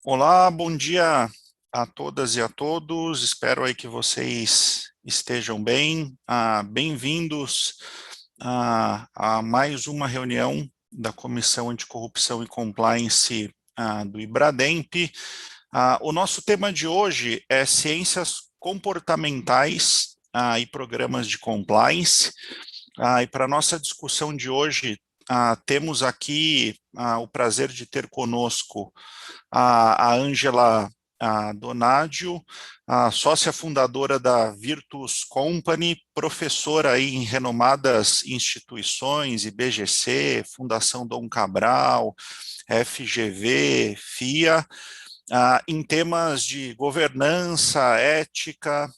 Olá, bom dia a todas e a todos. Espero aí que vocês estejam bem. Bem-vindos a mais uma reunião da Comissão Anticorrupção e Compliance do IBRADEMP. O nosso tema de hoje é ciências comportamentais e programas de compliance. E para a nossa discussão de hoje, temos aqui o prazer de ter conosco a Ângela Donadio, a sócia fundadora da Virtus Company, professora aí em renomadas instituições, IBGC, Fundação Dom Cabral, FGV, FIA, em temas de governança, ética,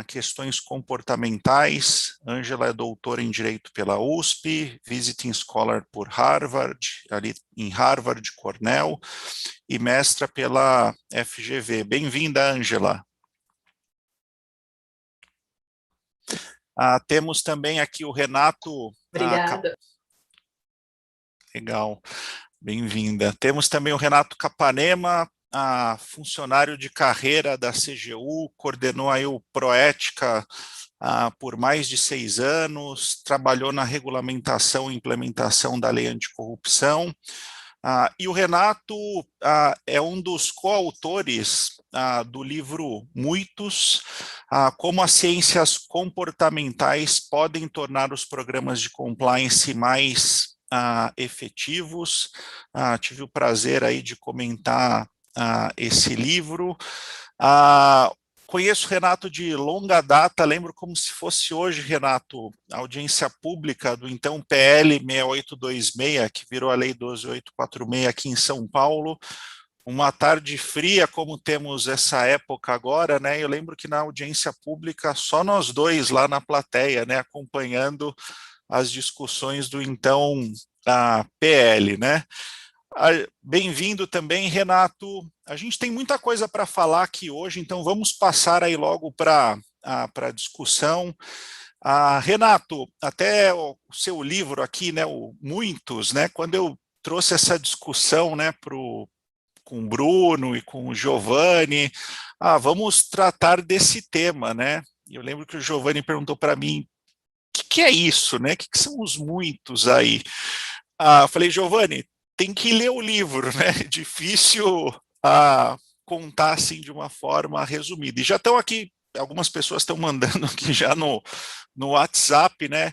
questões comportamentais. Ângela é doutora em Direito pela USP, Visiting Scholar por Harvard, ali em Harvard, Cornell, e mestra pela FGV. Bem-vinda, Ângela. Temos também aqui o Renato. Obrigada. Legal, bem-vinda. Temos também o Renato Capanema, funcionário de carreira da CGU, coordenou aí o Proética por mais de 6 anos, trabalhou na regulamentação e implementação da lei anticorrupção. E o Renato é um dos coautores do livro Muitos, como as ciências comportamentais podem tornar os programas de compliance mais efetivos. Tive o prazer aí de comentar esse livro. Conheço o Renato de longa data, lembro como se fosse hoje, Renato, a audiência pública do então PL 6826, que virou a Lei 12846 aqui em São Paulo, uma tarde fria, como temos essa época agora, né? Eu lembro que na audiência pública, só nós dois lá na plateia, né, acompanhando as discussões do então PL, né? Bem-vindo também, Renato. A gente tem muita coisa para falar aqui hoje, então vamos passar aí logo para a discussão. Renato, até o seu livro aqui, né, o Muitos, né, quando eu trouxe essa discussão, né, com o Bruno e com o Giovanni, vamos tratar desse tema, né? Eu lembro que o Giovanni perguntou para mim, o que é isso, né? O que são os muitos aí? Eu falei, Giovanni, tem que ler o livro, né? Difícil contar assim de uma forma resumida. E já estão aqui, algumas pessoas estão mandando aqui já no WhatsApp, né?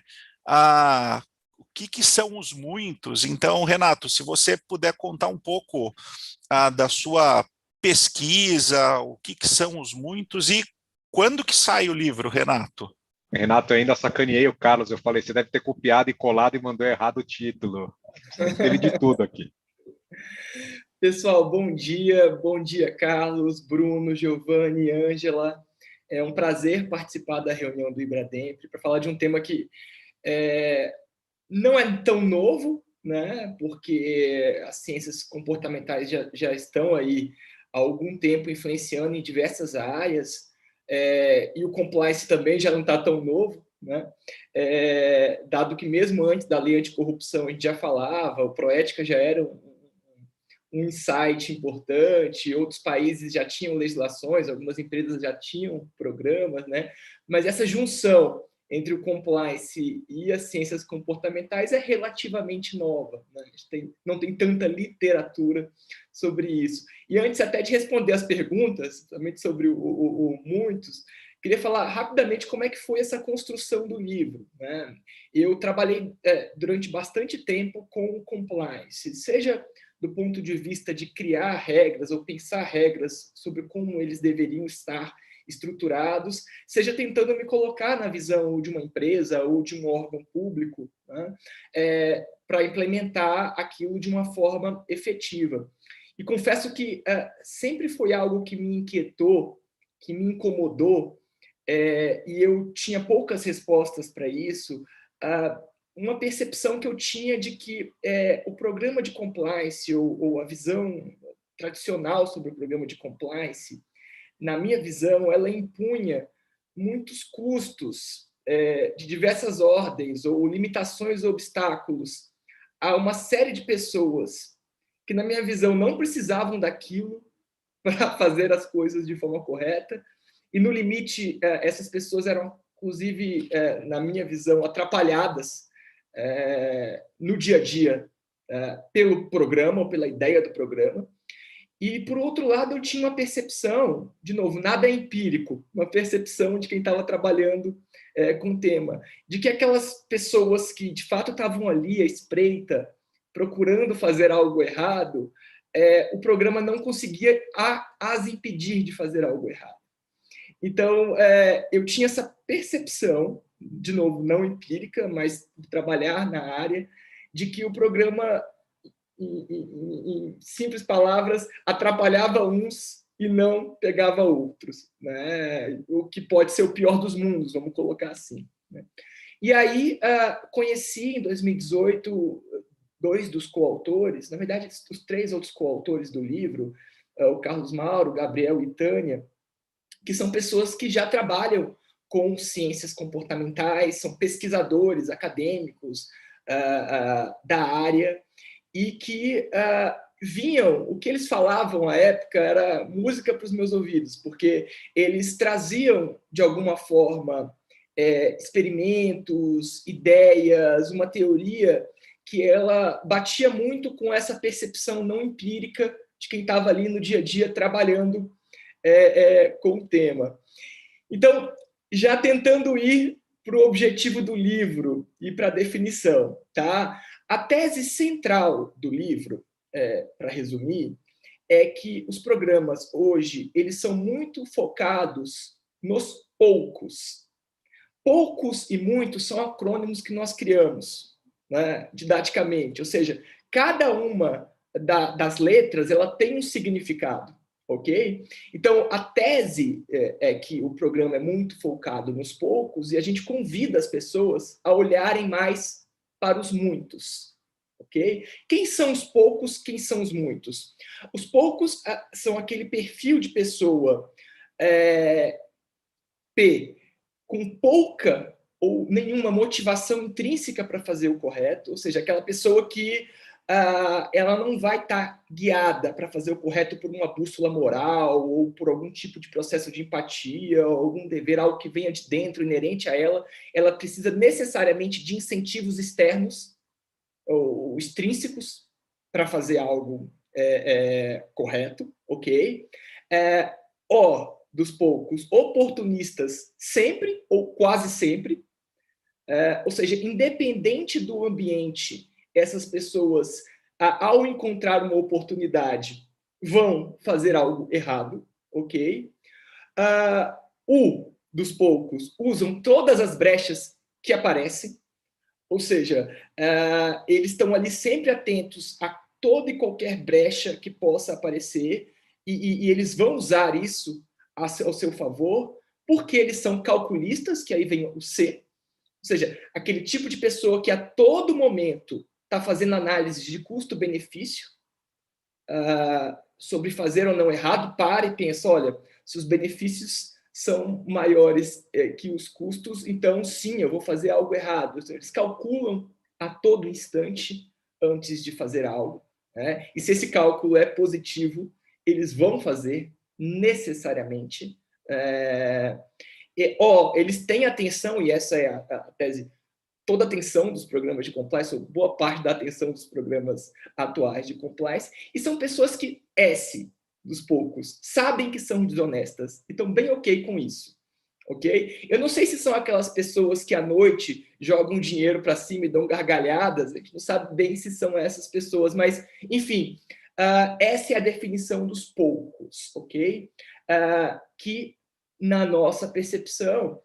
O que são os muitos? Então, Renato, se você puder contar um pouco da sua pesquisa, o que são os muitos e quando que sai o livro, Renato? Renato, eu ainda sacaneei o Carlos. Eu falei, você deve ter copiado e colado e mandou errado o título. Teve de tudo aqui. Pessoal, bom dia. Bom dia, Carlos, Bruno, Giovanni, Ângela. É um prazer participar da reunião do IBRADEMP para falar de um tema que não é tão novo, né? Porque as ciências comportamentais já estão aí há algum tempo influenciando em diversas áreas, e o compliance também já não está tão novo, né? Dado que mesmo antes da lei anticorrupção a gente já falava, o Proética já era um insight importante, outros países já tinham legislações, algumas empresas já tinham programas, né? Mas essa junção entre o compliance e as ciências comportamentais é relativamente nova, né? A gente não tem tanta literatura sobre isso. E antes até de responder as perguntas, somente sobre o Muitos, queria falar rapidamente como é que foi essa construção do livro, né? Eu trabalhei durante bastante tempo com o compliance, seja do ponto de vista de criar regras ou pensar regras sobre como eles deveriam estar estruturados, seja tentando me colocar na visão de uma empresa ou de um órgão público, né, para implementar aquilo de uma forma efetiva. E confesso que sempre foi algo que me inquietou, que me incomodou, e eu tinha poucas respostas para isso, uma percepção que eu tinha de que o programa de compliance ou a visão tradicional sobre o programa de compliance, na minha visão, ela impunha muitos custos de diversas ordens ou limitações ou obstáculos a uma série de pessoas que, na minha visão, não precisavam daquilo, para fazer as coisas de forma correta, e no limite essas pessoas eram, inclusive, na minha visão, atrapalhadas no dia a dia pelo programa, ou pela ideia do programa. E, por outro lado, eu tinha uma percepção, de novo, nada é empírico, uma percepção de quem estava trabalhando com o tema, de que aquelas pessoas que, de fato, estavam ali à espreita, procurando fazer algo errado, o programa não conseguia as impedir de fazer algo errado. Então, eu tinha essa percepção, de novo, não empírica, mas de trabalhar na área, de que o programa, em simples palavras, atrapalhava uns e não pegava outros, né? O que pode ser o pior dos mundos, vamos colocar assim, né? E aí, conheci, em 2018, dois dos coautores, na verdade, os 3 outros coautores do livro, o Carlos Mauro, Gabriel e Tânia, que são pessoas que já trabalham com ciências comportamentais, são pesquisadores acadêmicos da área, e que vinham, o que eles falavam à época era música para os meus ouvidos, porque eles traziam, de alguma forma, experimentos, ideias, uma teoria que ela batia muito com essa percepção não empírica de quem estava ali no dia a dia trabalhando com o tema. Então, já tentando ir para o objetivo do livro e para a definição, tá? A tese central do livro, para resumir, é que os programas hoje eles são muito focados nos poucos. Poucos e muitos são acrônimos que nós criamos, né, didaticamente, ou seja, cada uma das letras ela tem um significado, ok? Então, a tese é que o programa é muito focado nos poucos e a gente convida as pessoas a olharem mais para os muitos, ok? Quem são os poucos, quem são os muitos? Os poucos são aquele perfil de pessoa P, com pouca ou nenhuma motivação intrínseca para fazer o correto, ou seja, aquela pessoa que ela não vai estar guiada para fazer o correto por uma bússola moral ou por algum tipo de processo de empatia ou algum dever, algo que venha de dentro, inerente a ela. Ela precisa necessariamente de incentivos externos ou extrínsecos para fazer algo correto, ok? Dos poucos, oportunistas sempre ou quase sempre, ou seja, independente do ambiente, essas pessoas, ao encontrar uma oportunidade, vão fazer algo errado, ok? Dos poucos, usam todas as brechas que aparecem, ou seja, eles estão ali sempre atentos a toda e qualquer brecha que possa aparecer e eles vão usar isso ao seu favor, porque eles são calculistas, que aí vem o C, ou seja, aquele tipo de pessoa que a todo momento está fazendo análise de custo-benefício sobre fazer ou não errado, para e pensa, olha, se os benefícios são maiores que os custos, então sim, eu vou fazer algo errado. Eles calculam a todo instante antes de fazer algo, né? E se esse cálculo é positivo, eles vão fazer necessariamente. Eles têm atenção, e essa é a tese, toda a atenção dos programas de compliance, ou boa parte da atenção dos programas atuais de compliance, e são pessoas que, dos poucos, sabem que são desonestas e estão bem ok com isso, ok? Eu não sei se são aquelas pessoas que à noite jogam dinheiro para cima e dão gargalhadas, a gente não sabe bem se são essas pessoas, mas, enfim, essa é a definição dos poucos, ok? Que, na nossa percepção,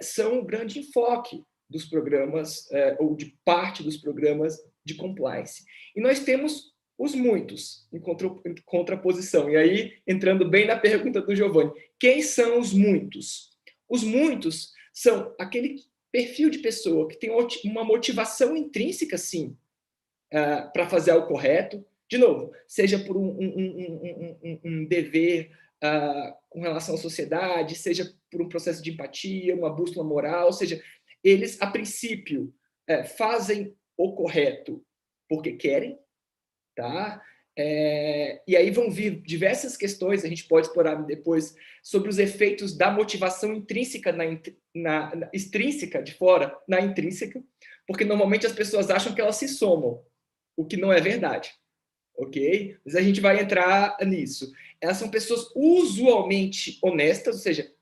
são um grande enfoque dos programas, ou de parte dos programas de compliance. E nós temos os muitos, em contraposição. E aí, entrando bem na pergunta do Giovanni, quem são os muitos? Os muitos são aquele perfil de pessoa que tem uma motivação intrínseca, sim, para fazer algo correto, de novo, seja por um dever com relação à sociedade, seja por um processo de empatia, uma bússola moral, ou seja, eles, a princípio, fazem o correto porque querem, tá? E aí vão vir diversas questões, a gente pode explorar depois, sobre os efeitos da motivação intrínseca na extrínseca de fora, na intrínseca, porque normalmente as pessoas acham que elas se somam, o que não é verdade, ok? Mas a gente vai entrar nisso. Elas são pessoas usualmente honestas, ou seja,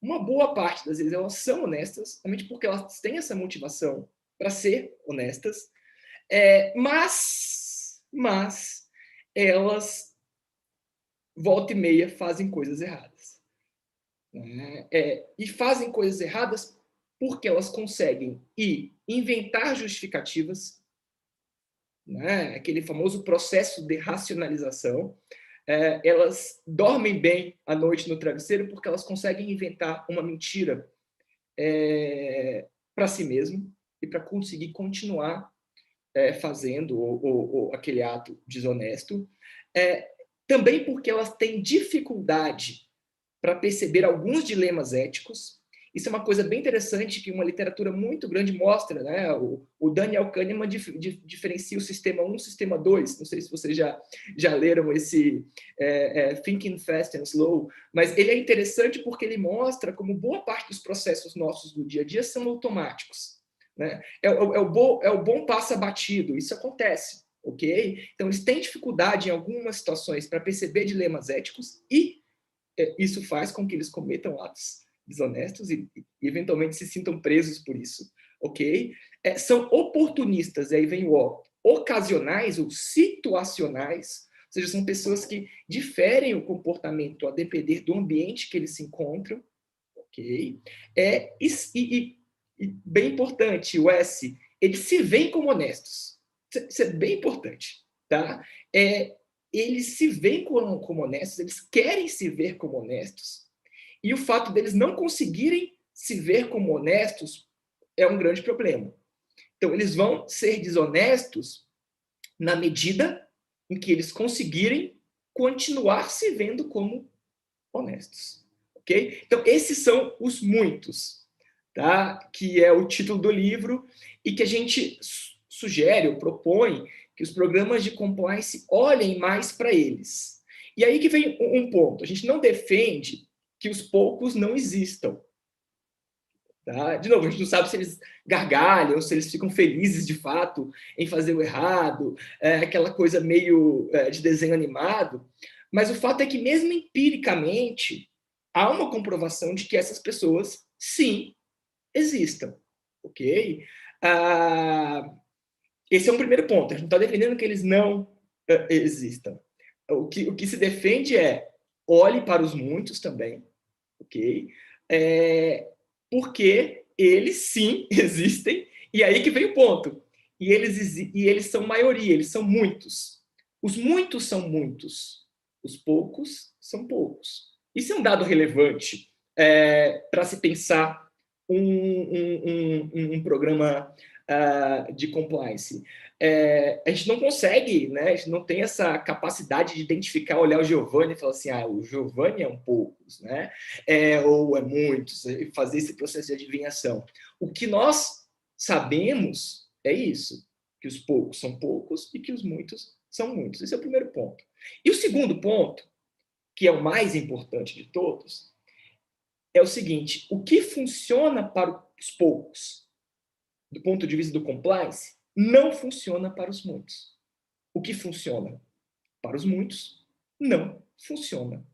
uma boa parte das vezes elas são honestas, somente porque elas têm essa motivação para ser honestas, mas elas, volta e meia, fazem coisas erradas. E fazem coisas erradas porque elas conseguem inventar justificativas, aquele famoso processo de racionalização. Elas dormem bem à noite no travesseiro porque elas conseguem inventar uma mentira para si mesmo e para conseguir continuar fazendo aquele ato desonesto. Também porque elas têm dificuldade para perceber alguns dilemas éticos. Isso é uma coisa bem interessante que uma literatura muito grande mostra, né? O Daniel Kahneman diferencia o sistema 1 e o sistema 2. Não sei se vocês já leram esse Thinking Fast and Slow, mas ele é interessante porque ele mostra como boa parte dos processos nossos do dia a dia são automáticos. Né? É o bom passa batido, isso acontece, ok? Então, eles têm dificuldade em algumas situações para perceber dilemas éticos e isso faz com que eles cometam atos desonestos e eventualmente se sintam presos por isso, ok? São oportunistas, e aí vem o ocasionais ou situacionais, ou seja, são pessoas que diferem o comportamento a depender do ambiente que eles se encontram, ok? E bem importante, o S, eles se veem como honestos. Isso é bem importante, tá? Eles se veem como honestos, eles querem se ver como honestos, e o fato deles não conseguirem se ver como honestos é um grande problema. Então, eles vão ser desonestos na medida em que eles conseguirem continuar se vendo como honestos, ok? Então, esses são os muitos, tá? Que é o título do livro e que a gente sugere ou propõe que os programas de compliance olhem mais para eles. E aí que vem um ponto. A gente não defende que os poucos não existam. Tá? De novo, a gente não sabe se eles gargalham, se eles ficam felizes de fato em fazer o errado, aquela coisa meio de desenho animado. Mas o fato é que, mesmo empiricamente, há uma comprovação de que essas pessoas, sim, existam. Ok? Esse é um primeiro ponto. A gente não está defendendo que eles não existam. O que se defende olhe para os muitos também, ok? Porque eles sim existem, e aí que vem o ponto. E eles são maioria, eles são muitos. Os muitos são muitos, os poucos são poucos. Isso é um dado relevante para se pensar um programa de compliance. A gente não consegue, né? A gente não tem essa capacidade de identificar, olhar o Giovanni e falar assim, o Giovanni é um poucos, né? Ou é muitos, fazer esse processo de adivinhação. O que nós sabemos é isso, que os poucos são poucos e que os muitos são muitos. Esse é o primeiro ponto. E o segundo ponto, que é o mais importante de todos, é o seguinte: o que funciona para os poucos, do ponto de vista do compliance, não funciona para os muitos. O que funciona para os muitos não funciona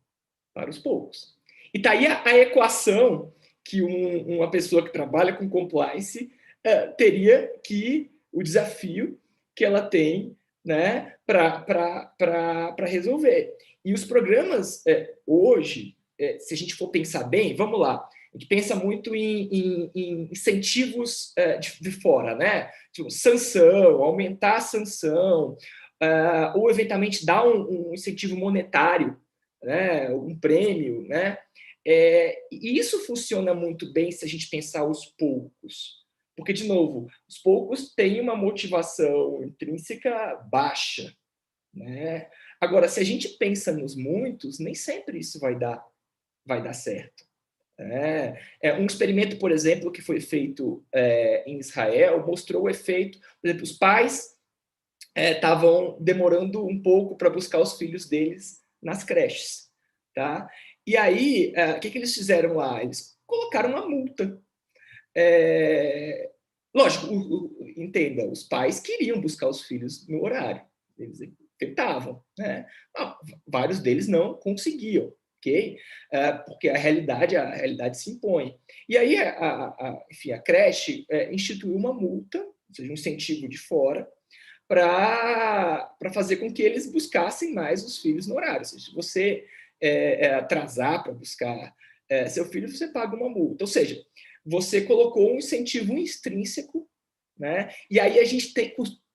para os poucos. E está aí a equação que uma pessoa que trabalha com compliance teria que, o desafio que ela tem, né, para resolver. E os programas hoje, se a gente for pensar bem, vamos lá, a gente pensa muito em incentivos de fora, né? Tipo, sanção, aumentar a sanção, ou eventualmente dar um incentivo monetário, né? Um prêmio, né? E isso funciona muito bem se a gente pensar os poucos. Porque, de novo, os poucos têm uma motivação intrínseca baixa, né? Agora, se a gente pensa nos muitos, nem sempre isso vai dar certo. Um experimento, por exemplo, que foi feito em Israel mostrou o efeito. Por exemplo, os pais estavam demorando um pouco para buscar os filhos deles nas creches, tá? E aí, o que eles fizeram lá? Eles colocaram uma multa. Lógico, entenda, os pais queriam buscar os filhos no horário, eles tentavam, né? Vários deles não conseguiam, ok? Porque a realidade se impõe. E aí, enfim, a creche instituiu uma multa, ou seja, um incentivo de fora, para fazer com que eles buscassem mais os filhos no horário. Ou seja, se você atrasar para buscar seu filho, você paga uma multa. Ou seja, você colocou um incentivo extrínseco, né? E aí a gente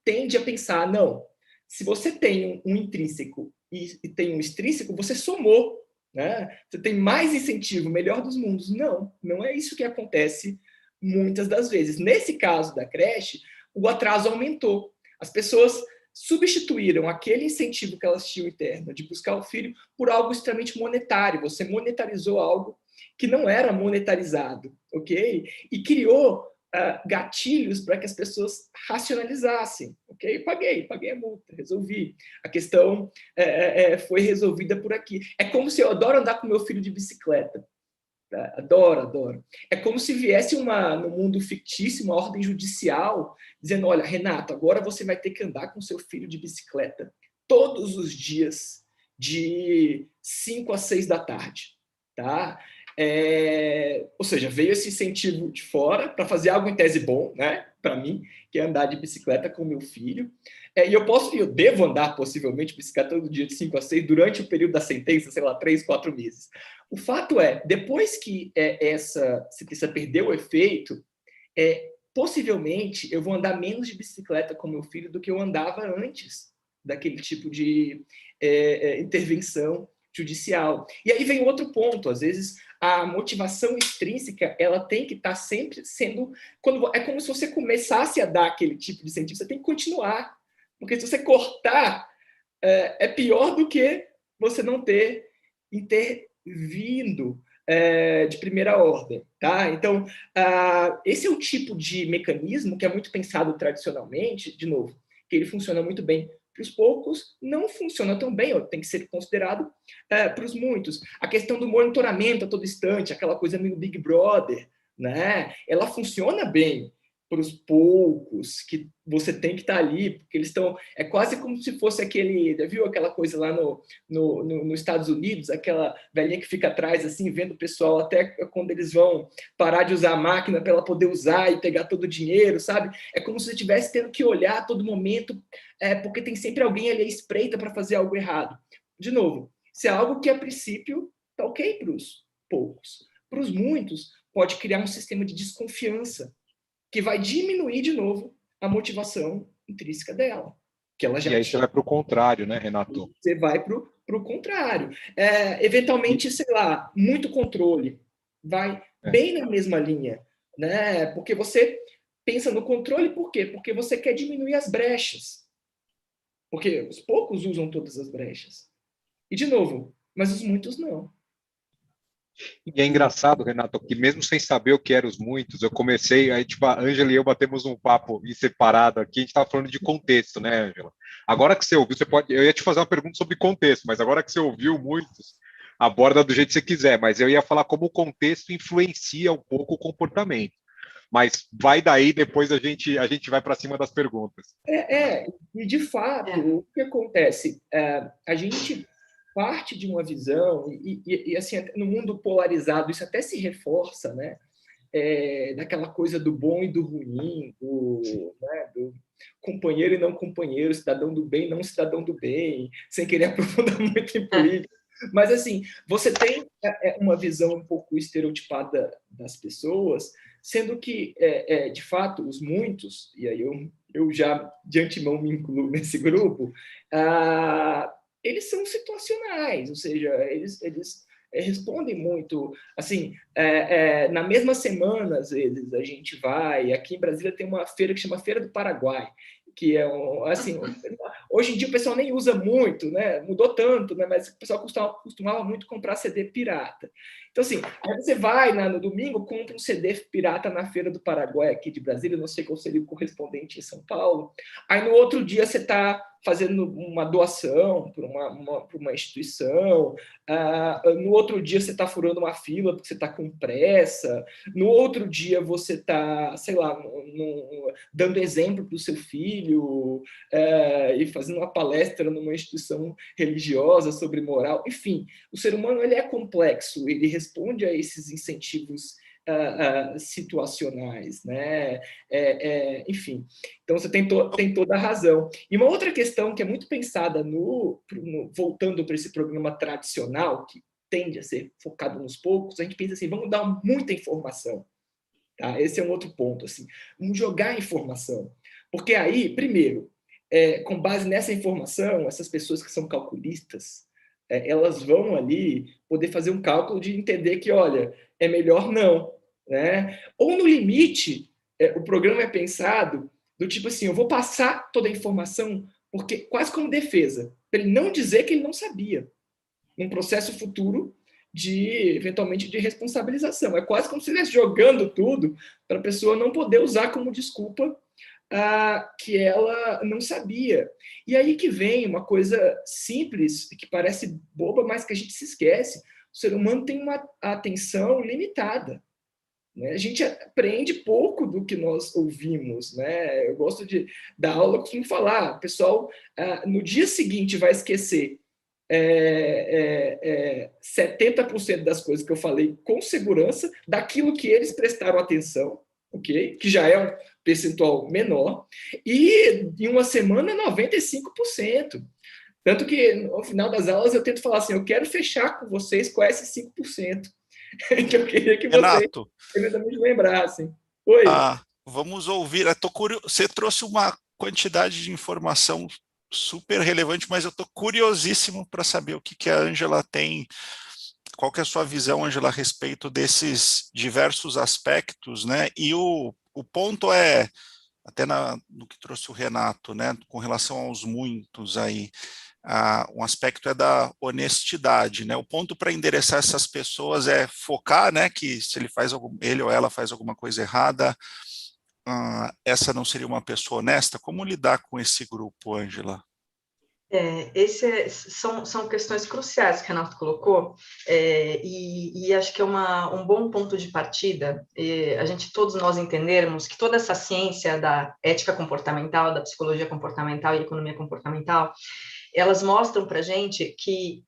tende a pensar, não, se você tem um intrínseco e tem um extrínseco, você somou, né? Você tem mais incentivo, melhor dos mundos. Não, não é isso que acontece muitas das vezes. Nesse caso da creche, o atraso aumentou. As pessoas substituíram aquele incentivo que elas tinham interno de buscar o filho por algo extremamente monetário. Você monetarizou algo que não era monetarizado, ok? E criou gatilhos para que as pessoas racionalizassem, ok? Paguei a multa, resolvi. A questão foi resolvida por aqui. É como se eu adoro andar com meu filho de bicicleta. Adoro. É como se viesse no mundo fictício, uma ordem judicial, dizendo, olha, Renato, agora você vai ter que andar com seu filho de bicicleta todos os dias, de 5 às 6 da tarde. Tá? Ou seja, veio esse incentivo de fora para fazer algo em tese bom, né? Para mim, que é andar de bicicleta com meu filho. E eu devo andar, possivelmente, bicicleta todo dia de 5 a 6 durante o período da sentença, sei lá, 3, 4 meses. O fato é, depois que essa sentença perdeu o efeito, possivelmente eu vou andar menos de bicicleta com meu filho do que eu andava antes daquele tipo de intervenção judicial. E aí vem outro ponto, às vezes a motivação extrínseca ela tem que estar sempre sendo... é como se você começasse a dar aquele tipo de incentivo, você tem que continuar. Porque se você cortar, é pior do que você não ter intervindo de primeira ordem. Tá? Então, esse é o tipo de mecanismo que é muito pensado tradicionalmente, de novo, que ele funciona muito bem para os poucos, não funciona tão bem, tem que ser considerado para os muitos. A questão do monitoramento a todo instante, aquela coisa meio Big Brother, né? Ela funciona bem para os poucos que você tem que estar ali, porque eles estão... É quase como se fosse aquele... Já viu aquela coisa lá nos Estados Unidos, aquela velhinha que fica atrás, assim, vendo o pessoal até quando eles vão parar de usar a máquina para ela poder usar e pegar todo o dinheiro, sabe? É como se você estivesse tendo que olhar a todo momento, porque tem sempre alguém ali à espreita para fazer algo errado. De novo, se é algo que, a princípio, está ok para os poucos. Para os muitos, pode criar um sistema de desconfiança, que vai diminuir de novo a motivação intrínseca dela. Que ela já e aí você vai para o contrário, né, Renato? Você vai para o contrário. Eventualmente, sei lá, muito controle. Vai bem na mesma linha. Né? Porque você pensa no controle, por quê? Porque você quer diminuir as brechas. Porque os poucos usam todas as brechas. E, de novo, mas os muitos não. E é engraçado, Renato, que mesmo sem saber o que eram os muitos, eu comecei, aí tipo, a Ângela e eu batemos um papo em separado aqui, a gente estava falando de contexto, né, Ângela? Agora que você ouviu, eu ia te fazer uma pergunta sobre contexto, mas agora que você ouviu muitos, aborda do jeito que você quiser, mas eu ia falar como o contexto influencia um pouco o comportamento. Mas vai daí, depois a gente vai para cima das perguntas. E de fato, o que acontece? A gente parte de uma visão, e assim, no mundo polarizado, isso até se reforça, né? Daquela coisa do bom e do ruim, do companheiro e não companheiro, cidadão do bem, não cidadão do bem, sem querer aprofundar muito em política. Mas, assim, você tem uma visão um pouco estereotipada das pessoas, sendo que, de fato, os muitos, e aí eu já de antemão me incluo nesse grupo, eles são situacionais, ou seja, eles respondem muito, assim, na mesma semana, às vezes, a gente vai, aqui em Brasília tem uma feira que chama Feira do Paraguai, que é, assim, hoje em dia o pessoal nem usa muito, né? Mudou tanto, né? Mas o pessoal costumava muito comprar CD pirata. Então, assim, aí você vai no domingo, compra um CD pirata na Feira do Paraguai, aqui de Brasília, não sei qual seria o correspondente em São Paulo. Aí, no outro dia, você está fazendo uma doação para uma instituição. No outro dia, você está furando uma fila porque você está com pressa. No outro dia, você está, sei lá, dando exemplo para o seu filho e fazendo uma palestra numa instituição religiosa sobre moral. Enfim, o ser humano ele é complexo, ele responde a esses incentivos situacionais, né? Enfim, então você tem toda a razão. E uma outra questão que é muito pensada voltando para esse programa tradicional, que tende a ser focado nos poucos, a gente pensa assim, vamos dar muita informação. Tá? Esse é um outro ponto. Assim, vamos jogar informação. Porque aí, primeiro, com base nessa informação, essas pessoas que são calculistas, elas vão ali poder fazer um cálculo de entender que, olha, é melhor não. Né? Ou, no limite, o programa é pensado do tipo assim, eu vou passar toda a informação porque quase como defesa, para ele não dizer que ele não sabia, num processo futuro eventualmente, de responsabilização. É quase como se estivesse jogando tudo para a pessoa não poder usar como desculpa que ela não sabia. E aí que vem uma coisa simples, que parece boba, mas que a gente se esquece. O ser humano tem uma atenção limitada. Né? A gente aprende pouco do que nós ouvimos. Né? Eu gosto de dar aula, costumo falar, o pessoal no dia seguinte vai esquecer 70% das coisas que eu falei com segurança, daquilo que eles prestaram atenção, okay? Que já é um percentual menor, e em uma semana 95%. Tanto que no final das aulas eu tento falar assim, eu quero fechar com vocês com esses 5%. Que eu queria que vocês me lembrassem. Oi. Vamos ouvir. Você trouxe uma quantidade de informação super relevante, mas eu estou curiosíssimo para saber o que a Ângela tem, qual que é a sua visão, Ângela, a respeito desses diversos aspectos, né? E o ponto é, até no que trouxe o Renato, né, com relação aos muitos aí, um aspecto é da honestidade, né? O ponto para endereçar essas pessoas é focar, né, que se ele ou ela faz alguma coisa errada, essa não seria uma pessoa honesta. Como lidar com esse grupo, Ângela? São questões cruciais que o Renato colocou, e acho que é um bom ponto de partida, todos nós entendermos que toda essa ciência da ética comportamental, da psicologia comportamental e economia comportamental, elas mostram para a gente que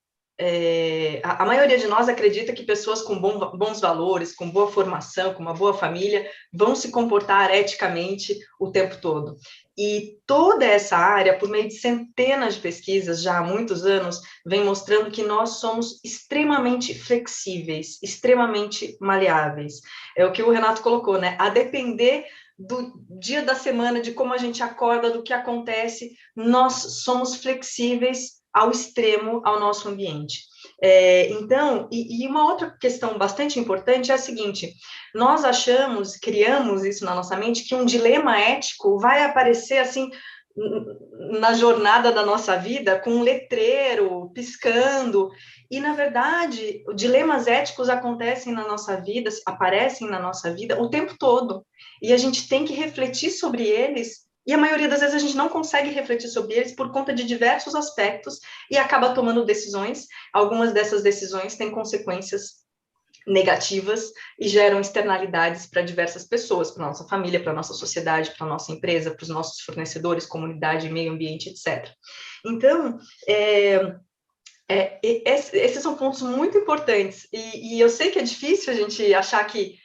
a maioria de nós acredita que pessoas com bons valores, com boa formação, com uma boa família, vão se comportar eticamente o tempo todo. E toda essa área, por meio de centenas de pesquisas, já há muitos anos, vem mostrando que nós somos extremamente flexíveis, extremamente maleáveis. É o que o Renato colocou, né? A depender do dia da semana, de como a gente acorda, do que acontece, nós somos flexíveis ao extremo ao nosso ambiente. Então, e uma outra questão bastante importante é a seguinte, nós criamos isso na nossa mente, que um dilema ético vai aparecer assim, na jornada da nossa vida, com um letreiro, piscando, e, na verdade, dilemas éticos aparecem na nossa vida o tempo todo, e a gente tem que refletir sobre eles, e a maioria das vezes a gente não consegue refletir sobre eles por conta de diversos aspectos, e acaba tomando decisões. Algumas dessas decisões têm consequências negativas e geram externalidades para diversas pessoas, para a nossa família, para a nossa sociedade, para a nossa empresa, para os nossos fornecedores, comunidade, meio ambiente, etc. Então, esses são pontos muito importantes, e eu sei que é difícil a gente achar que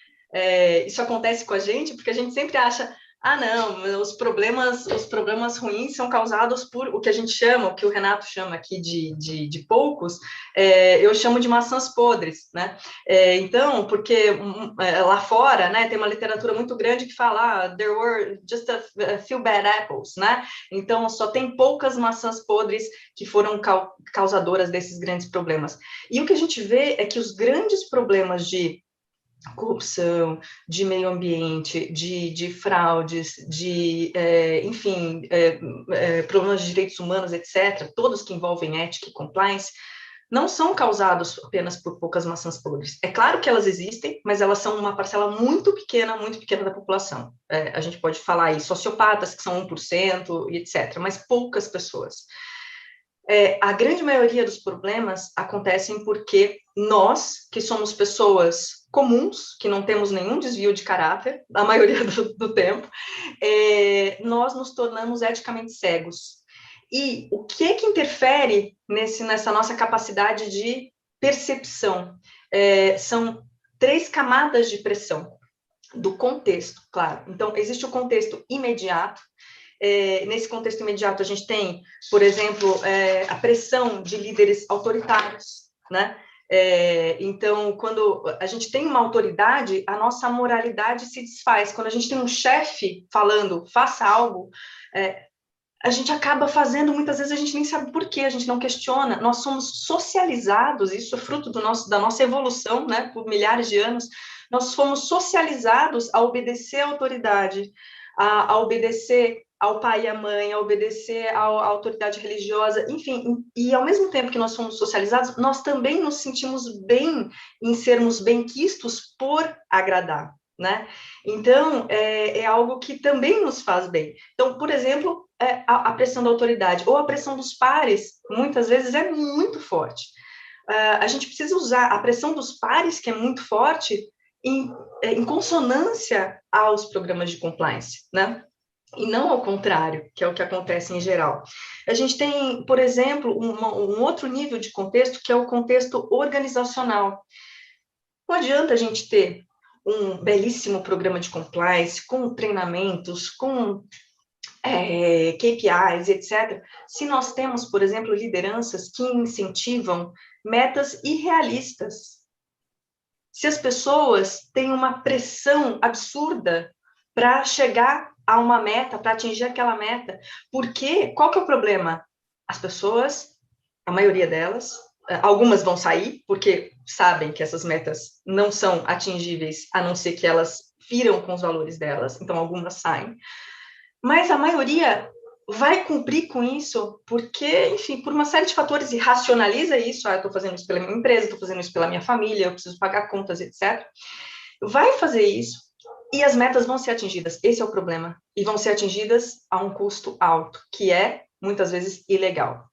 isso acontece com a gente, porque a gente sempre acha, não, os problemas ruins são causados por o que a gente chama, o que o Renato chama aqui de poucos, eu chamo de maçãs podres, né? Então, porque lá fora, né, tem uma literatura muito grande que fala, there were just a few bad apples, né? Então, só tem poucas maçãs podres que foram causadoras desses grandes problemas. E o que a gente vê é que os grandes problemas de corrupção, de meio ambiente, de fraudes, enfim, problemas de direitos humanos, etc., todos que envolvem ética e compliance, não são causados apenas por poucas maçãs podres. É claro que elas existem, mas elas são uma parcela muito pequena da população. A gente pode falar aí sociopatas, que são 1%, e etc., mas poucas pessoas. A grande maioria dos problemas acontecem porque nós, que somos pessoas comuns, que não temos nenhum desvio de caráter, a maioria do tempo, nós nos tornamos eticamente cegos. E o que interfere nessa nossa capacidade de percepção? São 3 camadas de pressão do contexto, claro. Então, existe o contexto imediato. Nesse contexto imediato, a gente tem, por exemplo, a pressão de líderes autoritários, né? Então, quando a gente tem uma autoridade, a nossa moralidade se desfaz. Quando a gente tem um chefe falando, faça algo, a gente acaba fazendo, muitas vezes a gente nem sabe por quê, a gente não questiona. Nós somos socializados, isso é fruto da nossa evolução, né? Por milhares de anos, nós fomos socializados a obedecer à autoridade, a obedecer ao pai e à mãe, a obedecer à autoridade religiosa, enfim, e ao mesmo tempo que nós somos socializados, nós também nos sentimos bem em sermos benquistos por agradar, né? Então, é algo que também nos faz bem. Então, por exemplo, a pressão da autoridade, ou a pressão dos pares, muitas vezes é muito forte. A gente precisa usar a pressão dos pares, que é muito forte, em consonância aos programas de compliance, né? E não ao contrário, que é o que acontece em geral. A gente tem, por exemplo, um outro nível de contexto, que é o contexto organizacional. Não adianta a gente ter um belíssimo programa de compliance, com treinamentos, com KPIs, etc., se nós temos, por exemplo, lideranças que incentivam metas irrealistas. Se as pessoas têm uma pressão absurda para chegar a uma meta, para atingir aquela meta. Porque, qual que é o problema? As pessoas, a maioria delas, algumas vão sair, porque sabem que essas metas não são atingíveis, a não ser que elas firam com os valores delas, então algumas saem. Mas a maioria vai cumprir com isso, porque, enfim, por uma série de fatores, e racionaliza isso, eu estou fazendo isso pela minha empresa, estou fazendo isso pela minha família, eu preciso pagar contas, etc. Vai fazer isso, e as metas vão ser atingidas, esse é o problema, e vão ser atingidas a um custo alto, que é, muitas vezes, ilegal.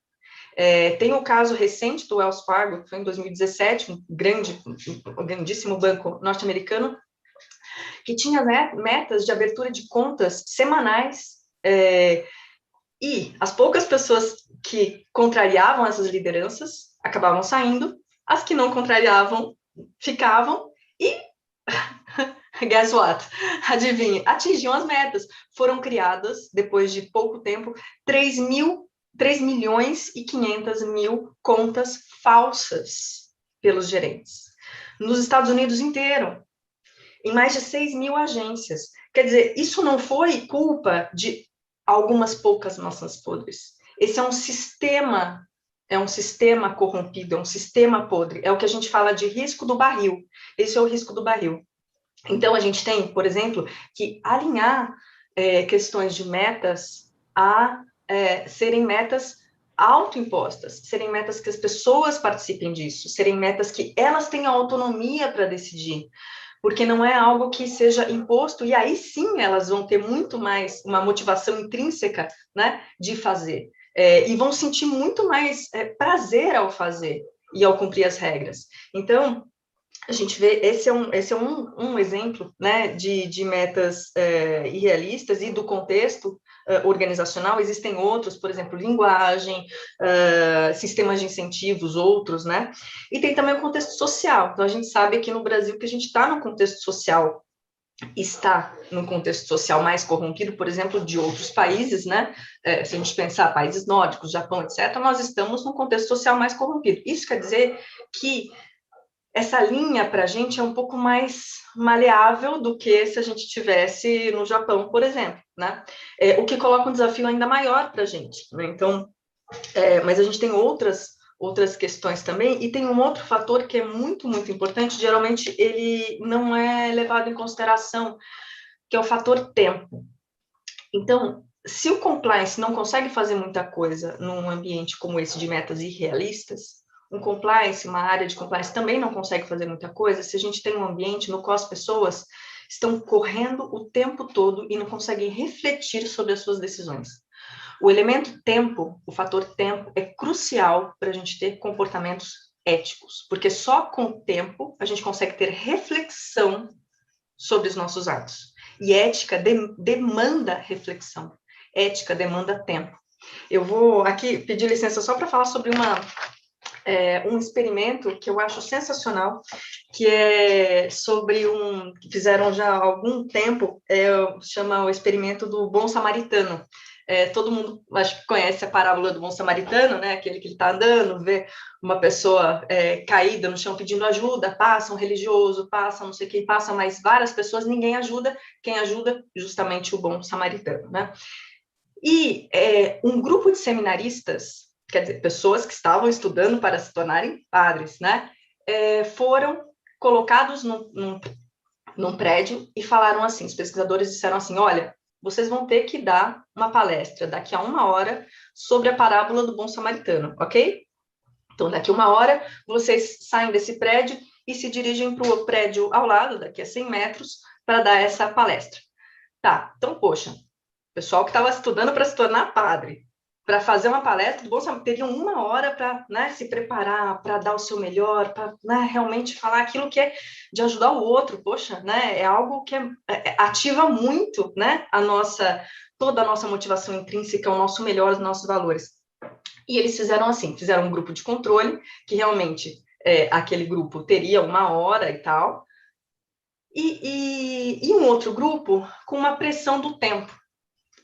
Tem o caso recente do Wells Fargo, que foi em 2017, um grandíssimo banco norte-americano, que tinha metas de abertura de contas semanais, e as poucas pessoas que contrariavam essas lideranças acabavam saindo, as que não contrariavam ficavam, e guess what? Adivinha, atingiam as metas. Foram criadas, depois de pouco tempo, 3.500.000 contas falsas pelos gerentes. Nos Estados Unidos inteiro, em mais de 6.000 agências. Quer dizer, isso não foi culpa de algumas poucas maçãs podres. Esse é um sistema corrompido, é um sistema podre. É o que a gente fala de risco do barril. Esse é o risco do barril. Então, a gente tem, por exemplo, que alinhar questões de metas a serem metas autoimpostas, serem metas que as pessoas participem disso, serem metas que elas tenham autonomia para decidir, porque não é algo que seja imposto, e aí sim elas vão ter muito mais uma motivação intrínseca, né, de fazer, e vão sentir muito mais prazer ao fazer e ao cumprir as regras. Então, a gente vê, esse é um exemplo, né, de metas irrealistas e do contexto organizacional. Existem outros, por exemplo, linguagem, sistemas de incentivos, outros, né, e tem também o contexto social. Então, a gente sabe aqui no Brasil que a gente está num contexto social mais corrompido, por exemplo, de outros países, né? Se a gente pensar países nórdicos, Japão, etc., nós estamos num contexto social mais corrompido. Isso quer dizer que essa linha para a gente é um pouco mais maleável do que se a gente estivesse no Japão, por exemplo, né? O que coloca um desafio ainda maior para a gente, né? Então, mas a gente tem outras questões também, e tem um outro fator que é muito, muito importante, geralmente ele não é levado em consideração, que é o fator tempo. Então, se o compliance não consegue fazer muita coisa num ambiente como esse de metas irrealistas, um compliance, uma área de compliance também não consegue fazer muita coisa se a gente tem um ambiente no qual as pessoas estão correndo o tempo todo e não conseguem refletir sobre as suas decisões. O elemento tempo, o fator tempo, é crucial para a gente ter comportamentos éticos, porque só com o tempo a gente consegue ter reflexão sobre os nossos atos. E ética demanda reflexão, ética demanda tempo. Eu vou aqui pedir licença só para falar sobre um experimento que eu acho sensacional, que é sobre que fizeram já há algum tempo, chama o experimento do bom samaritano. Todo mundo, acho que conhece a parábola do bom samaritano, né? Aquele que ele está andando, vê uma pessoa caída no chão pedindo ajuda, passa um religioso, passa não sei quem, passa mais várias pessoas, ninguém ajuda, quem ajuda? Justamente o bom samaritano, né? E um grupo de seminaristas, quer dizer, pessoas que estavam estudando para se tornarem padres, né? Foram colocados num prédio e falaram assim, os pesquisadores disseram assim, olha, vocês vão ter que dar uma palestra daqui a 1 hora sobre a parábola do bom samaritano, ok? Então, daqui a 1 hora, vocês saem desse prédio e se dirigem para o prédio ao lado, daqui a 100 metros, para dar essa palestra. Tá, então, poxa, o pessoal que estava estudando para se tornar padre, para fazer uma palestra do bom samaritano, teriam 1 hora para, né, se preparar, para dar o seu melhor, para, né, realmente falar aquilo que é de ajudar o outro. Poxa, né, é algo que ativa muito, né, toda a nossa motivação intrínseca, o nosso melhor, os nossos valores. E eles fizeram assim, fizeram um grupo de controle, que realmente aquele grupo teria 1 hora e tal, e um outro grupo com uma pressão do tempo.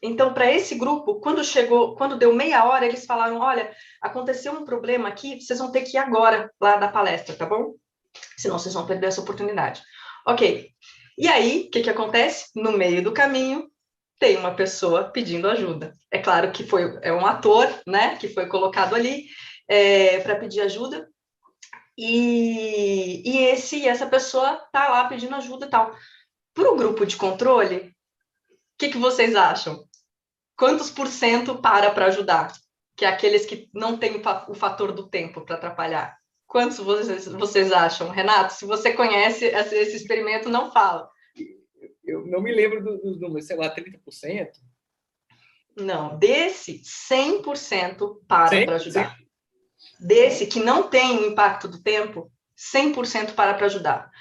Então, para esse grupo, quando deu meia hora, eles falaram, olha, aconteceu um problema aqui, vocês vão ter que ir agora lá da palestra, tá bom? Senão vocês vão perder essa oportunidade. Ok. E aí, o que acontece? No meio do caminho, tem uma pessoa pedindo ajuda. É claro que é um ator, né, que foi colocado ali para pedir ajuda, e essa pessoa tá lá pedindo ajuda e tal. Para o grupo de controle, o que vocês acham? Quantos % para ajudar? Que é aqueles que não têm o fator do tempo para atrapalhar. Quantos vocês acham? Renato, se você conhece esse experimento, não fala. Eu não me lembro dos números, sei lá, 30%? Não, desse 100% para ajudar. Desse que não tem o impacto do tempo, 100% para ajudar.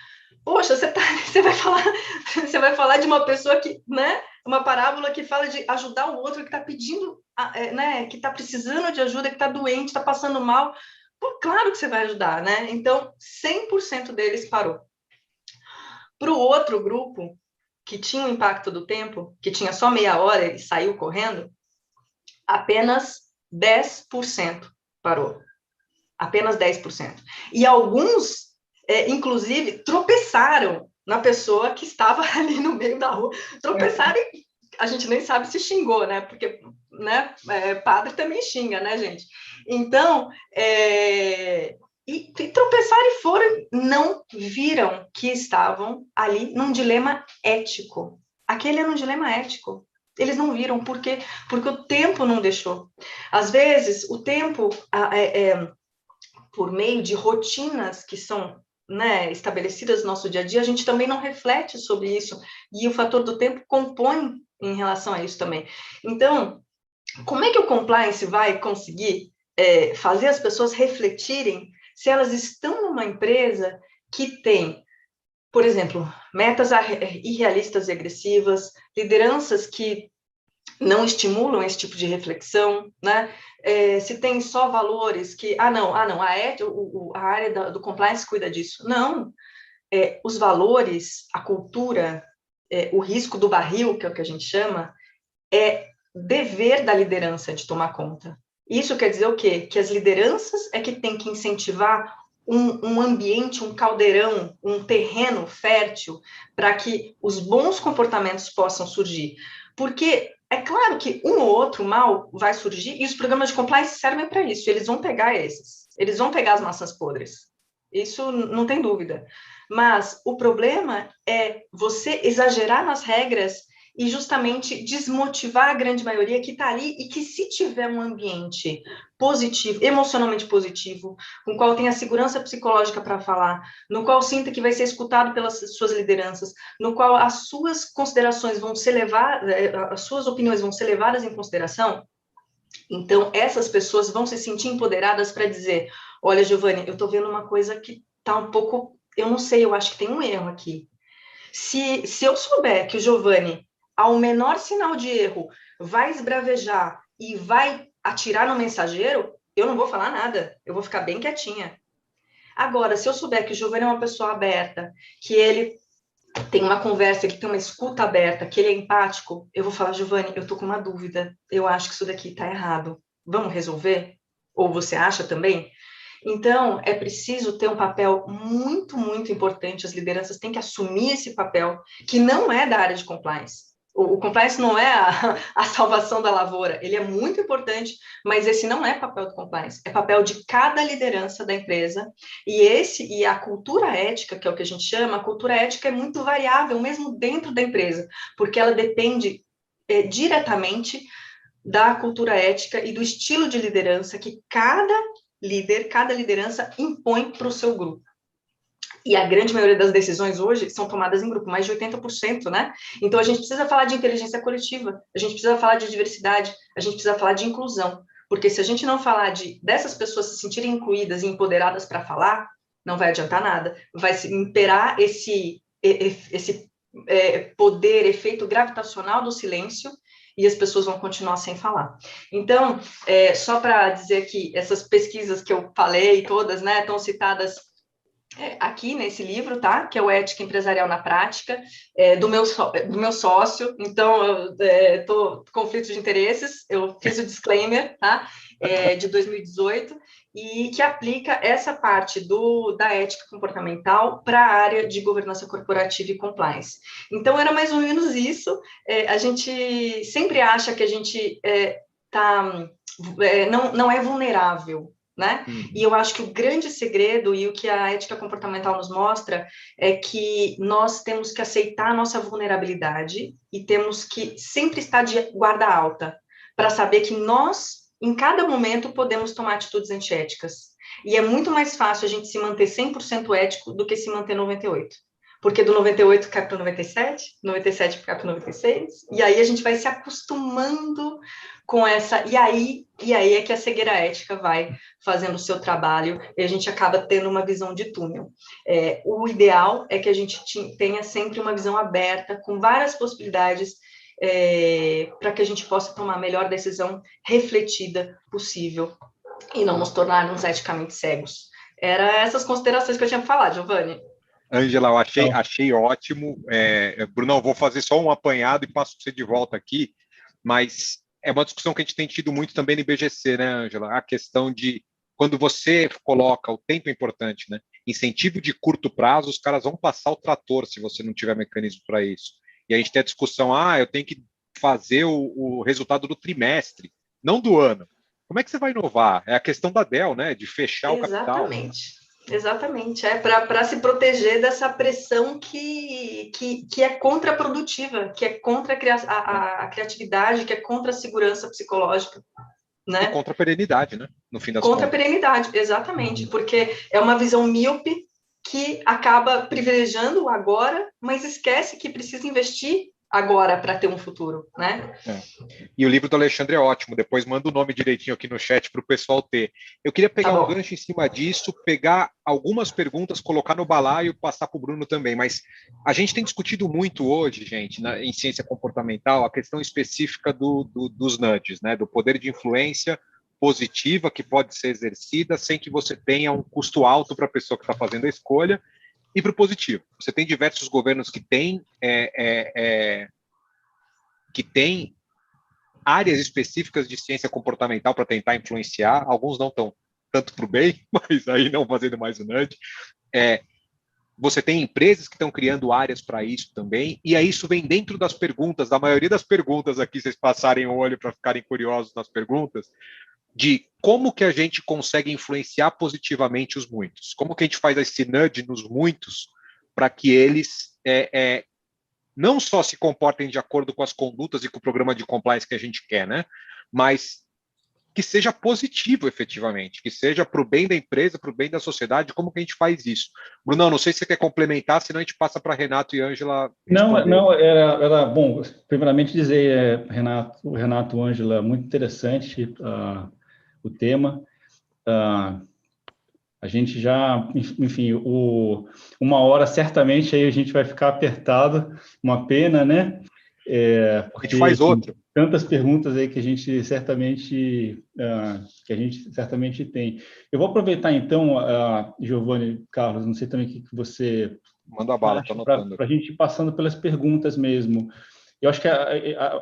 Poxa, você vai falar de uma pessoa que, né, uma parábola que fala de ajudar o outro que está pedindo, né, que está precisando de ajuda, que está doente, está passando mal. Pô, claro que você vai ajudar, né? Então, 100% deles parou. Para o outro grupo, que tinha o impacto do tempo, que tinha só meia hora e saiu correndo, apenas 10% parou. Apenas 10%. E alguns, inclusive, tropeçaram na pessoa que estava ali no meio da rua. Tropeçaram e a gente nem sabe se xingou, né? Porque, né, padre também xinga, né, gente? Então, e tropeçaram e foram, não viram que estavam ali num dilema ético. Aquele era um dilema ético. Eles não viram, por quê? Porque o tempo não deixou. Às vezes, o tempo, por meio de rotinas que são, né, estabelecidas no nosso dia a dia, a gente também não reflete sobre isso. E o fator do tempo compõe em relação a isso também. Então, como é que o compliance vai conseguir fazer as pessoas refletirem se elas estão numa empresa que tem, por exemplo, metas irrealistas e agressivas, lideranças que não estimulam esse tipo de reflexão, né? Se tem só valores que, a área do compliance cuida disso. Não, os valores, a cultura, o risco do barril, que é o que a gente chama, é dever da liderança de tomar conta. Isso quer dizer o quê? Que as lideranças é que tem que incentivar um ambiente, um caldeirão, um terreno fértil para que os bons comportamentos possam surgir. Porque é claro que um ou outro mal vai surgir e os programas de compliance servem para isso. Eles vão pegar eles vão pegar as maçãs podres. Isso não tem dúvida. Mas o problema é você exagerar nas regras e justamente desmotivar a grande maioria que está ali e que, se tiver um ambiente positivo, emocionalmente positivo, com o qual tenha segurança psicológica para falar, no qual sinta que vai ser escutado pelas suas lideranças, no qual as suas considerações vão ser levadas, as suas opiniões vão ser levadas em consideração, então essas pessoas vão se sentir empoderadas para dizer, olha, Giovanni, eu estou vendo uma coisa que está um pouco, eu não sei, eu acho que tem um erro aqui. Se eu souber que o Giovanni, ao menor sinal de erro, vai esbravejar e vai atirar no mensageiro, eu não vou falar nada, eu vou ficar bem quietinha. Agora, se eu souber que o Giovanni é uma pessoa aberta, que ele tem uma conversa, ele tem uma escuta aberta, que ele é empático, eu vou falar, Giovanni, eu tô com uma dúvida, eu acho que isso daqui tá errado, vamos resolver? Ou você acha também? Então, é preciso ter um papel muito, muito importante, as lideranças têm que assumir esse papel, que não é da área de compliance. O compliance não é a salvação da lavoura, ele é muito importante, mas esse não é papel do compliance, é papel de cada liderança da empresa, e a cultura ética, que é o que a gente chama, a cultura ética é muito variável, mesmo dentro da empresa, porque ela depende diretamente da cultura ética e do estilo de liderança que cada liderança impõe para o seu grupo. E a grande maioria das decisões hoje são tomadas em grupo, mais de 80%, né? Então, a gente precisa falar de inteligência coletiva, a gente precisa falar de diversidade, a gente precisa falar de inclusão, porque se a gente não falar dessas pessoas se sentirem incluídas e empoderadas para falar, não vai adiantar nada. Vai se imperar esse poder, efeito gravitacional do silêncio, e as pessoas vão continuar sem falar. Então, só para dizer que essas pesquisas que eu falei, todas, né, estão citadas aqui nesse livro, tá? Que é o Ética Empresarial na Prática, do meu sócio. Então, eu tô conflito de interesses, eu fiz o disclaimer, tá? De 2018, e que aplica essa parte da ética comportamental para a área de governança corporativa e compliance. Então, era mais ou menos isso. A gente sempre acha que a gente não é vulnerável, né? E eu acho que o grande segredo e o que a ética comportamental nos mostra é que nós temos que aceitar a nossa vulnerabilidade e temos que sempre estar de guarda alta para saber que nós, em cada momento, podemos tomar atitudes antiéticas. E é muito mais fácil a gente se manter 100% ético do que se manter 98%. Porque do 98 cai para o 97, 97 cai para o 96, e aí a gente vai se acostumando com essa, e aí é que a cegueira ética vai fazendo o seu trabalho, e a gente acaba tendo uma visão de túnel. O ideal é que a gente tenha sempre uma visão aberta, com várias possibilidades, para que a gente possa tomar a melhor decisão refletida possível, e não nos tornarmos eticamente cegos. Eram essas considerações que eu tinha para falar, Giovanni. Ângela, eu achei ótimo. Bruno, eu vou fazer só um apanhado e passo você de volta aqui, mas é uma discussão que a gente tem tido muito também no IBGC, né, Ângela? A questão de quando você coloca o tempo importante, né? Incentivo de curto prazo, os caras vão passar o trator se você não tiver mecanismo para isso. E a gente tem a discussão, eu tenho que fazer o resultado do trimestre, não do ano. Como é que você vai inovar? É a questão da Dell, né? De fechar o capital. Exatamente, para se proteger dessa pressão que é contraprodutiva, que é contra a criatividade, que é contra a segurança psicológica. Né? E contra a perenidade, né? No fim das contas. Contra a perenidade, exatamente, porque é uma visão míope que acaba privilegiando o agora, mas esquece que precisa investir agora para ter um futuro, né? E o livro do Alexandre é ótimo, depois manda o nome direitinho aqui no chat para o pessoal ter. Eu queria pegar um gancho em cima disso, pegar algumas perguntas, colocar no balaio e passar para o Bruno também, mas a gente tem discutido muito hoje, gente, em ciência comportamental, a questão específica dos nudges, né? Do poder de influência positiva que pode ser exercida sem que você tenha um custo alto para a pessoa que está fazendo a escolha, e para o positivo. Você tem diversos governos que têm áreas específicas de ciência comportamental para tentar influenciar, alguns não estão tanto para o bem, mas aí não fazendo mais o nudge. Você tem empresas que estão criando áreas para isso também, e aí isso vem dentro das perguntas, da maioria das perguntas aqui, vocês passarem o olho para ficarem curiosos nas perguntas, de como que a gente consegue influenciar positivamente os muitos. Como que a gente faz esse nudge nos muitos para que eles não só se comportem de acordo com as condutas e com o programa de compliance que a gente quer, né? Mas que seja positivo, efetivamente, que seja para o bem da empresa, para o bem da sociedade. Como que a gente faz isso? Brunão, não sei se você quer complementar, senão a gente passa para Renato e Ângela responder. Não, era bom, primeiramente dizer, Renato, Ângela, muito interessante o tema. A gente já, enfim, uma hora certamente aí a gente vai ficar apertado, uma pena, né? A gente faz outro. Tantas perguntas aí que a gente certamente tem. Eu vou aproveitar então, Giovanni, Carlos, não sei também o que você manda a bala, estou anotando. Para a gente ir passando pelas perguntas mesmo. Eu acho que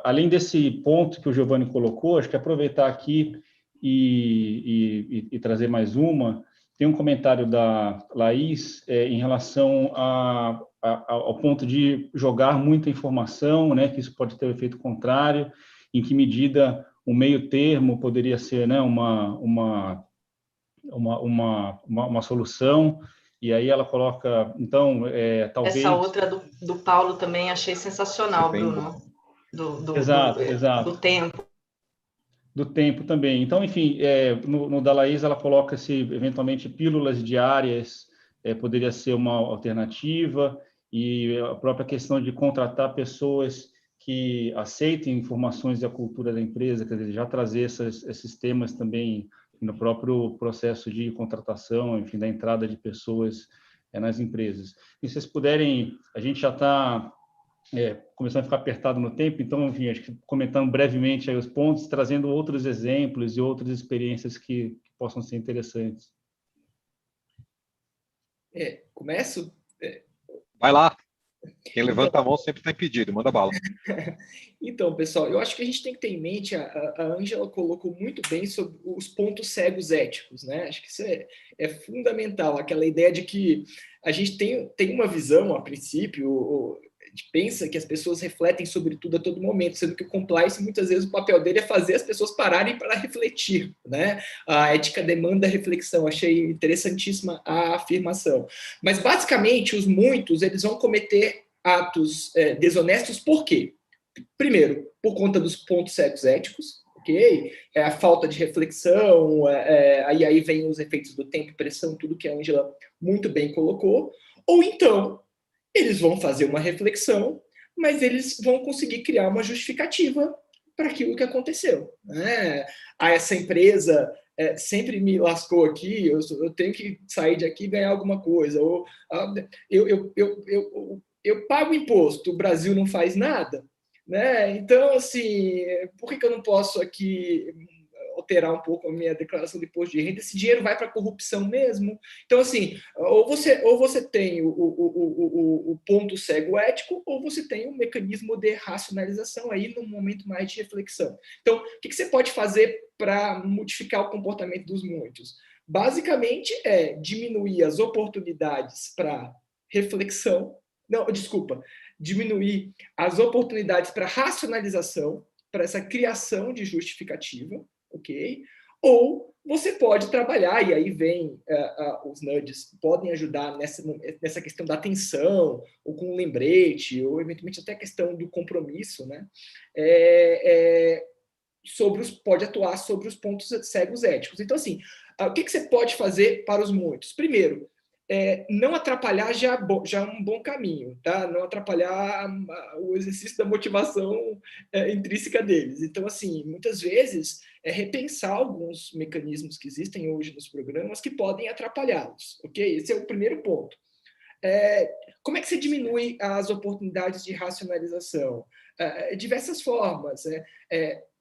além desse ponto que o Giovanni colocou, acho que aproveitar aqui e trazer mais uma. Tem um comentário da Laís em relação ao ponto de jogar muita informação, né, que isso pode ter um efeito contrário, em que medida o meio termo poderia ser, né, uma solução, e aí ela coloca, então, talvez... Essa outra do Paulo também achei sensacional, Bruno, Exato. Do tempo. Do tempo também. Então, enfim, no da Laís, ela coloca se eventualmente pílulas diárias poderia ser uma alternativa, e a própria questão de contratar pessoas que aceitem informações da cultura da empresa, quer dizer, já trazer esses temas também no próprio processo de contratação, enfim, da entrada de pessoas nas empresas. E se vocês puderem, a gente já está começando a ficar apertado no tempo, então, enfim, acho que comentando brevemente aí os pontos, trazendo outros exemplos e outras experiências que possam ser interessantes. Começo? Vai lá. Quem levanta a mão sempre está impedido, manda bala. Então, pessoal, eu acho que a gente tem que ter em mente, a Ângela colocou muito bem sobre os pontos cegos éticos, né? Acho que isso é fundamental, aquela ideia de que a gente tem uma visão, a princípio, a gente pensa que as pessoas refletem sobre tudo a todo momento, sendo que o compliance, muitas vezes, o papel dele é fazer as pessoas pararem para refletir, né? A ética demanda reflexão, achei interessantíssima a afirmação. Mas, basicamente, eles vão cometer atos desonestos por quê? Primeiro, por conta dos pontos cegos éticos, ok? A falta de reflexão, aí vem os efeitos do tempo, pressão, tudo que a Ângela muito bem colocou. Ou então, eles vão fazer uma reflexão, mas eles vão conseguir criar uma justificativa para aquilo que aconteceu, né? Essa empresa sempre me lascou aqui, eu tenho que sair daqui e ganhar alguma coisa, ou eu pago imposto, o Brasil não faz nada, né? Então, assim, por que eu não posso aqui alterar um pouco a minha declaração de imposto de renda? Esse dinheiro vai para a corrupção mesmo? Então, assim, ou você tem o ponto cego ético, ou você tem um mecanismo de racionalização aí no momento mais de reflexão. Então, o que você pode fazer para modificar o comportamento dos muitos? Basicamente, diminuir as oportunidades para reflexão. Não, desculpa, diminuir as oportunidades para racionalização, para essa criação de justificativa, ok? Ou você pode trabalhar, e aí vem os nudges, podem ajudar nessa questão da atenção, ou com um lembrete, ou eventualmente até a questão do compromisso, né? Pode atuar sobre os pontos cegos éticos. Então, assim, o que você pode fazer para os muitos? Primeiro, não atrapalhar já é um bom caminho, tá? Não atrapalhar o exercício da motivação intrínseca deles. Então, assim, muitas vezes repensar alguns mecanismos que existem hoje nos programas que podem atrapalhá-los, ok? Esse é o primeiro ponto. Como é que você diminui as oportunidades de racionalização? Diversas formas.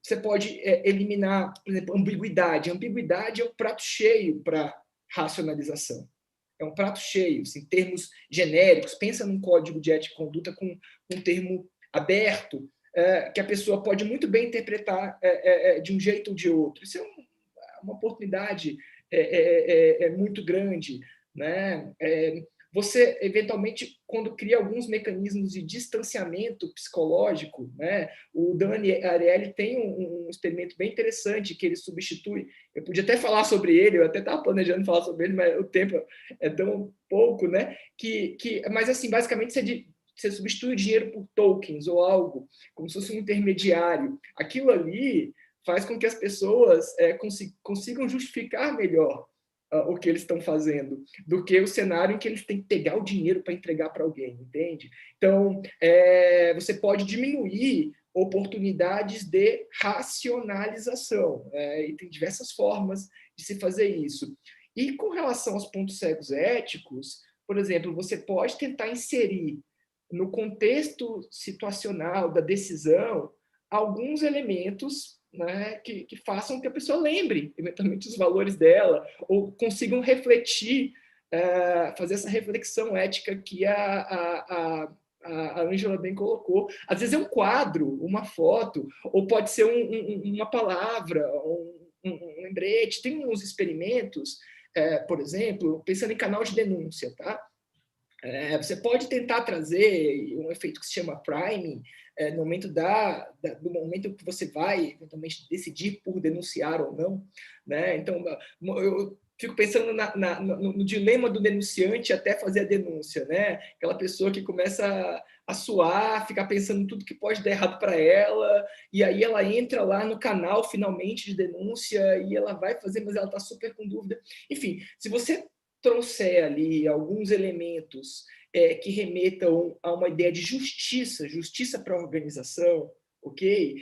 Você pode eliminar, por exemplo, ambiguidade. A ambiguidade é um prato cheio para racionalização. É um prato cheio, em termos genéricos. Pensa num código de ética e conduta com um termo aberto, que a pessoa pode muito bem interpretar de um jeito ou de outro. Isso é uma oportunidade muito grande, né? Você, eventualmente, quando cria alguns mecanismos de distanciamento psicológico, né? O Dani Ariely tem um experimento bem interessante que ele substitui. Eu podia até falar sobre ele, eu até estava planejando falar sobre ele, mas o tempo é tão pouco, né? Mas, assim, basicamente, você você substitui o dinheiro por tokens ou algo, como se fosse um intermediário. Aquilo ali faz com que as pessoas consigam justificar melhor o que eles estão fazendo, do que o cenário em que eles têm que pegar o dinheiro para entregar para alguém, entende? Então, você pode diminuir oportunidades de racionalização, e tem diversas formas de se fazer isso. E com relação aos pontos cegos éticos, por exemplo, você pode tentar inserir no contexto situacional da decisão alguns elementos, né, que façam que a pessoa lembre, eventualmente, os valores dela, ou consigam refletir, fazer essa reflexão ética que a Ângela bem colocou. Às vezes é um quadro, uma foto, ou pode ser uma palavra, um lembrete. Tem uns experimentos, por exemplo, pensando em canal de denúncia, tá? Você pode tentar trazer um efeito que se chama priming, no momento do momento que você vai eventualmente decidir por denunciar ou não, né? Então, eu fico pensando no dilema do denunciante até fazer a denúncia, né? Aquela pessoa que começa a suar, ficar pensando em tudo que pode dar errado para ela, e aí ela entra lá no canal finalmente de denúncia e ela vai fazer, mas ela está super com dúvida. Enfim, se você trouxer ali alguns elementos que remetam a uma ideia de justiça para a organização, ok?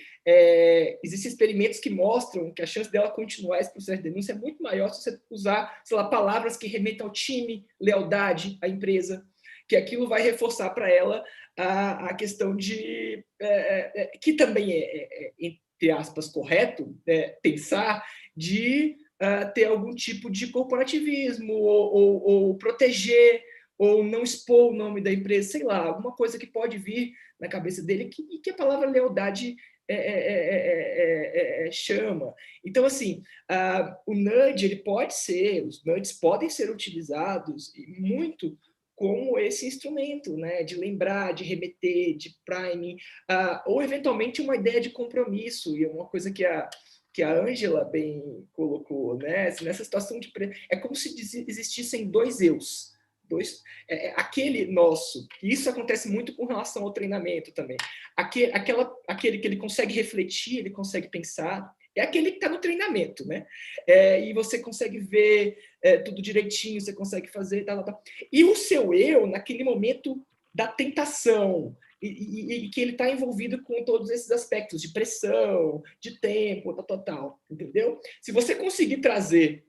Existem experimentos que mostram que a chance dela continuar esse processo de denúncia é muito maior se você usar, sei lá, palavras que remetam ao time, lealdade à empresa, que aquilo vai reforçar para ela a questão de... que também entre aspas, correto, pensar de ter algum tipo de corporativismo, ou proteger, ou não expor o nome da empresa, sei lá, alguma coisa que pode vir na cabeça dele que a palavra lealdade chama. Então, assim, o nudge, os nudges podem ser utilizados muito como esse instrumento, né, de lembrar, de remeter, de priming, ou eventualmente uma ideia de compromisso, e é uma coisa que a Ângela bem colocou, né? Nessa situação é como se existissem dois eus, aquele nosso, e isso acontece muito com relação ao treinamento também, aquele que ele consegue refletir, ele consegue pensar, é aquele que está no treinamento, né? E você consegue ver tudo direitinho, você consegue fazer, tal. E o seu eu, naquele momento da tentação, e que ele está envolvido com todos esses aspectos de pressão, de tempo, tal, entendeu? Se você conseguir trazer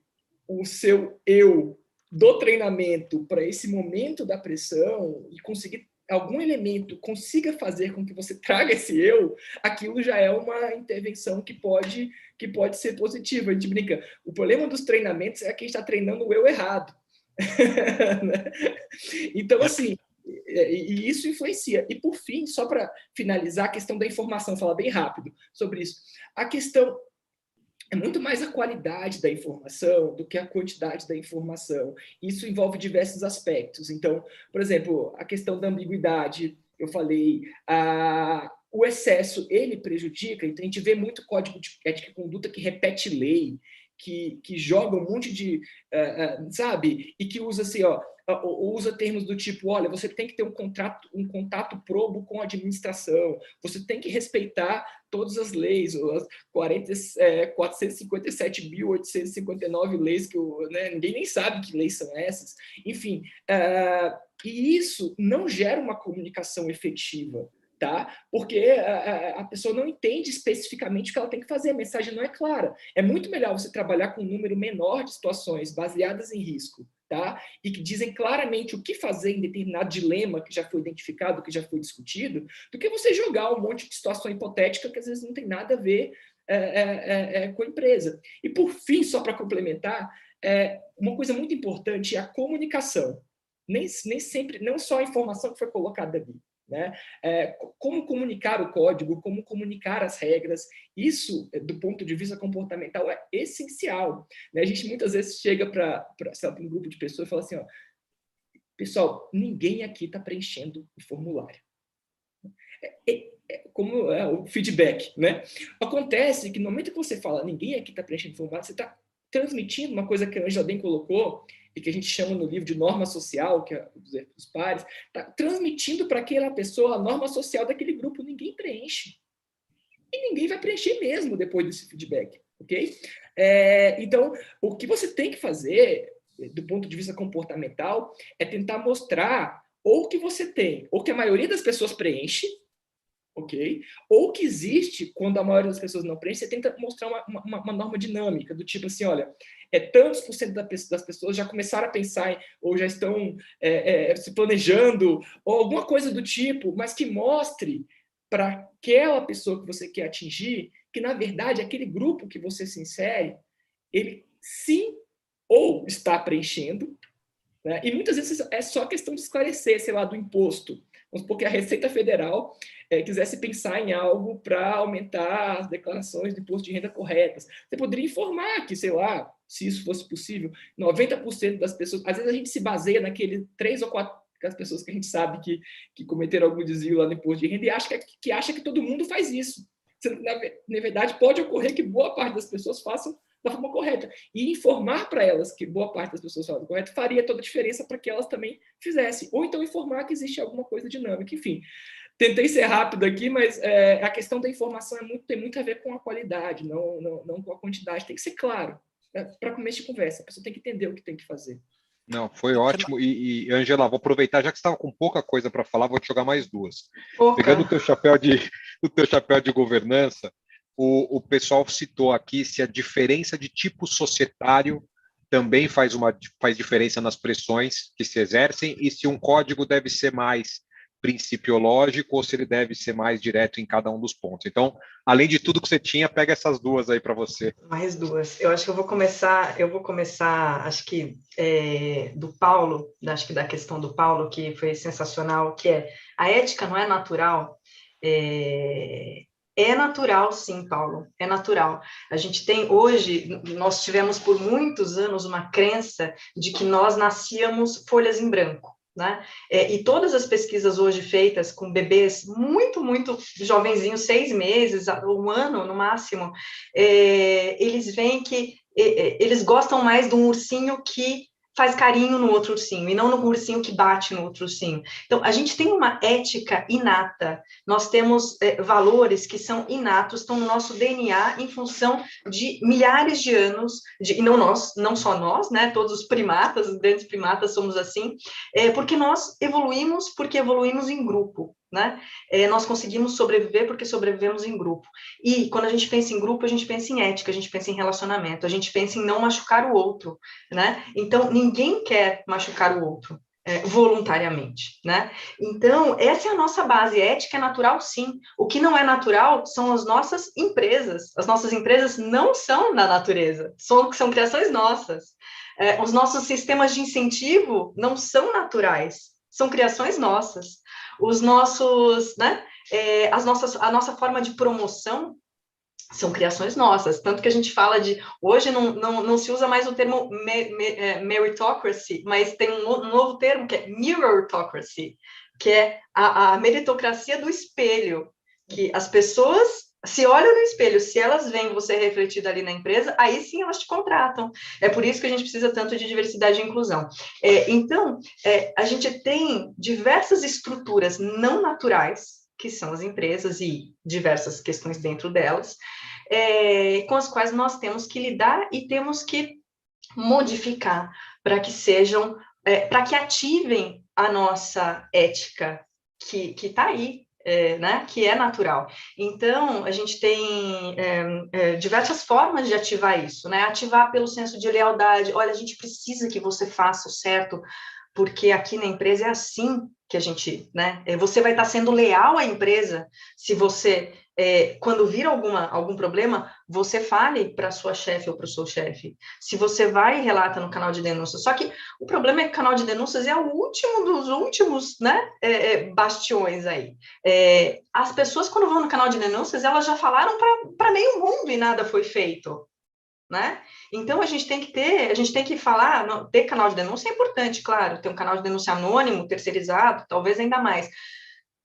o seu eu do treinamento para esse momento da pressão e conseguir algum elemento consiga fazer com que você traga esse eu, aquilo já é uma intervenção que pode ser positiva. A gente brinca. O problema dos treinamentos é que a gente está treinando o eu errado. Então, assim, e isso influencia. E, por fim, só para finalizar, a questão da informação, falar bem rápido sobre isso. A questão é muito mais a qualidade da informação do que a quantidade da informação. Isso envolve diversos aspectos. Então, por exemplo, a questão da ambiguidade, eu falei, o excesso, ele prejudica. Então, a gente vê muito código de ética e conduta que repete lei, que joga um monte de, sabe? E que usa assim, usa termos do tipo, olha, você tem que ter um contato probo com a administração, você tem que respeitar todas as leis, as 457.859 leis, que ninguém nem sabe que leis são essas. Enfim, e isso não gera uma comunicação efetiva, tá? Porque a pessoa não entende especificamente o que ela tem que fazer, a mensagem não é clara. É muito melhor você trabalhar com um número menor de situações baseadas em risco, tá? E que dizem claramente o que fazer em determinado dilema que já foi identificado, que já foi discutido, do que você jogar um monte de situação hipotética que às vezes não tem nada a ver com a empresa. E, por fim, só para complementar, uma coisa muito importante é a comunicação. Nem sempre, não só a informação que foi colocada ali, né? Como comunicar o código, como comunicar as regras, isso, do ponto de vista comportamental, é essencial, né? A gente muitas vezes chega para um grupo de pessoas e fala assim, pessoal, ninguém aqui está preenchendo o formulário. Como o feedback, né? Acontece que no momento que você fala ninguém aqui está preenchendo o formulário, você está transmitindo uma coisa que a Ângela bem colocou, e que a gente chama no livro de norma social, que é dos pares, está transmitindo para aquela pessoa a norma social daquele grupo. Ninguém preenche. E ninguém vai preencher mesmo depois desse feedback, ok? Então, o que você tem que fazer, do ponto de vista comportamental, é tentar mostrar ou que você tem, ou que a maioria das pessoas preenche, ok? Ou que existe, quando a maioria das pessoas não preenche, você tenta mostrar uma norma dinâmica, do tipo assim, olha, tantos por cento das pessoas já começaram a pensar, ou já estão se planejando, ou alguma coisa do tipo, mas que mostre para aquela pessoa que você quer atingir, que, na verdade, aquele grupo que você se insere, ele sim ou está preenchendo, né? E muitas vezes é só questão de esclarecer, sei lá, do imposto. Vamos supor que a Receita Federal quisesse pensar em algo para aumentar as declarações de imposto de renda corretas. Você poderia informar que, sei lá, se isso fosse possível, 90% das pessoas... Às vezes a gente se baseia naquele 3 ou 4 das pessoas que a gente sabe que cometeram algum desvio lá no imposto de renda e acha que todo mundo faz isso. Na verdade, pode ocorrer que boa parte das pessoas façam da forma correta. E informar para elas que boa parte das pessoas fazem correto faria toda a diferença para que elas também fizessem. Ou então informar que existe alguma coisa dinâmica. Enfim, tentei ser rápido aqui, mas a questão da informação tem muito a ver com a qualidade, não com a quantidade. Tem que ser claro. Para começo de conversa, a pessoa tem que entender o que tem que fazer. Não, foi ótimo. E Ângela, vou aproveitar, já que você estava com pouca coisa para falar, vou te jogar mais duas. Pegando o teu chapéu de governança, o pessoal citou aqui se a diferença de tipo societário também faz diferença nas pressões que se exercem e se um código deve ser mais principiológico ou se ele deve ser mais direto em cada um dos pontos. Então, além de tudo que você tinha, pega essas duas aí para você. Mais duas. Eu acho que eu vou começar, acho que do Paulo, acho que da questão do Paulo, que foi sensacional, que é a ética não é natural. É natural, sim, Paulo, é natural. A gente tem hoje, nós tivemos por muitos anos uma crença de que nós nascíamos folhas em branco. Né? E todas as pesquisas hoje feitas com bebês muito, muito jovenzinhos, 6 meses, 1 ano no máximo, eles veem que eles gostam mais de um ursinho que faz carinho no outro ursinho, e não no ursinho que bate no outro ursinho. Então, a gente tem uma ética inata, nós temos valores que são inatos, estão no nosso DNA em função de milhares de anos, e não só nós, né, todos os primatas, os grandes primatas somos assim, porque nós evoluímos em grupo. Né? Nós conseguimos sobreviver porque sobrevivemos em grupo. E quando a gente pensa em grupo, a gente pensa em ética, a gente pensa em relacionamento, a gente pensa em não machucar o outro. Né? Então, ninguém quer machucar o outro voluntariamente. Né? Então, essa é a nossa base. Ética é natural, sim. O que não é natural são as nossas empresas. As nossas empresas não são da natureza, são criações nossas. Os nossos sistemas de incentivo não são naturais, são criações nossas. Os nossos, né, a nossa forma de promoção são criações nossas, tanto que a gente fala de, hoje não se usa mais o termo meritocracy, mas tem um novo termo que é mirrorocracy, que é a meritocracia do espelho, que as pessoas se olham no espelho, se elas veem você refletido ali na empresa, aí sim elas te contratam. É por isso que a gente precisa tanto de diversidade e inclusão. Então, a gente tem diversas estruturas não naturais, que são as empresas e diversas questões dentro delas, com as quais nós temos que lidar e temos que modificar para que sejam, para que ativem a nossa ética, que está aí, né, que é natural. Então, a gente tem diversas formas de ativar isso, né? Ativar pelo senso de lealdade. Olha, a gente precisa que você faça o certo, porque aqui na empresa é assim que a gente, né? Você vai estar sendo leal à empresa se você, quando vir algum problema, você fale para a sua chefe ou para o seu chefe. Se você vai e relata no canal de denúncias. Só que o problema é que o canal de denúncias é o último dos últimos, né, bastiões aí. As pessoas, quando vão no canal de denúncias, elas já falaram para meio mundo e nada foi feito. Né? Então, a gente tem que falar, ter canal de denúncia é importante, claro, ter um canal de denúncia anônimo, terceirizado, talvez ainda mais.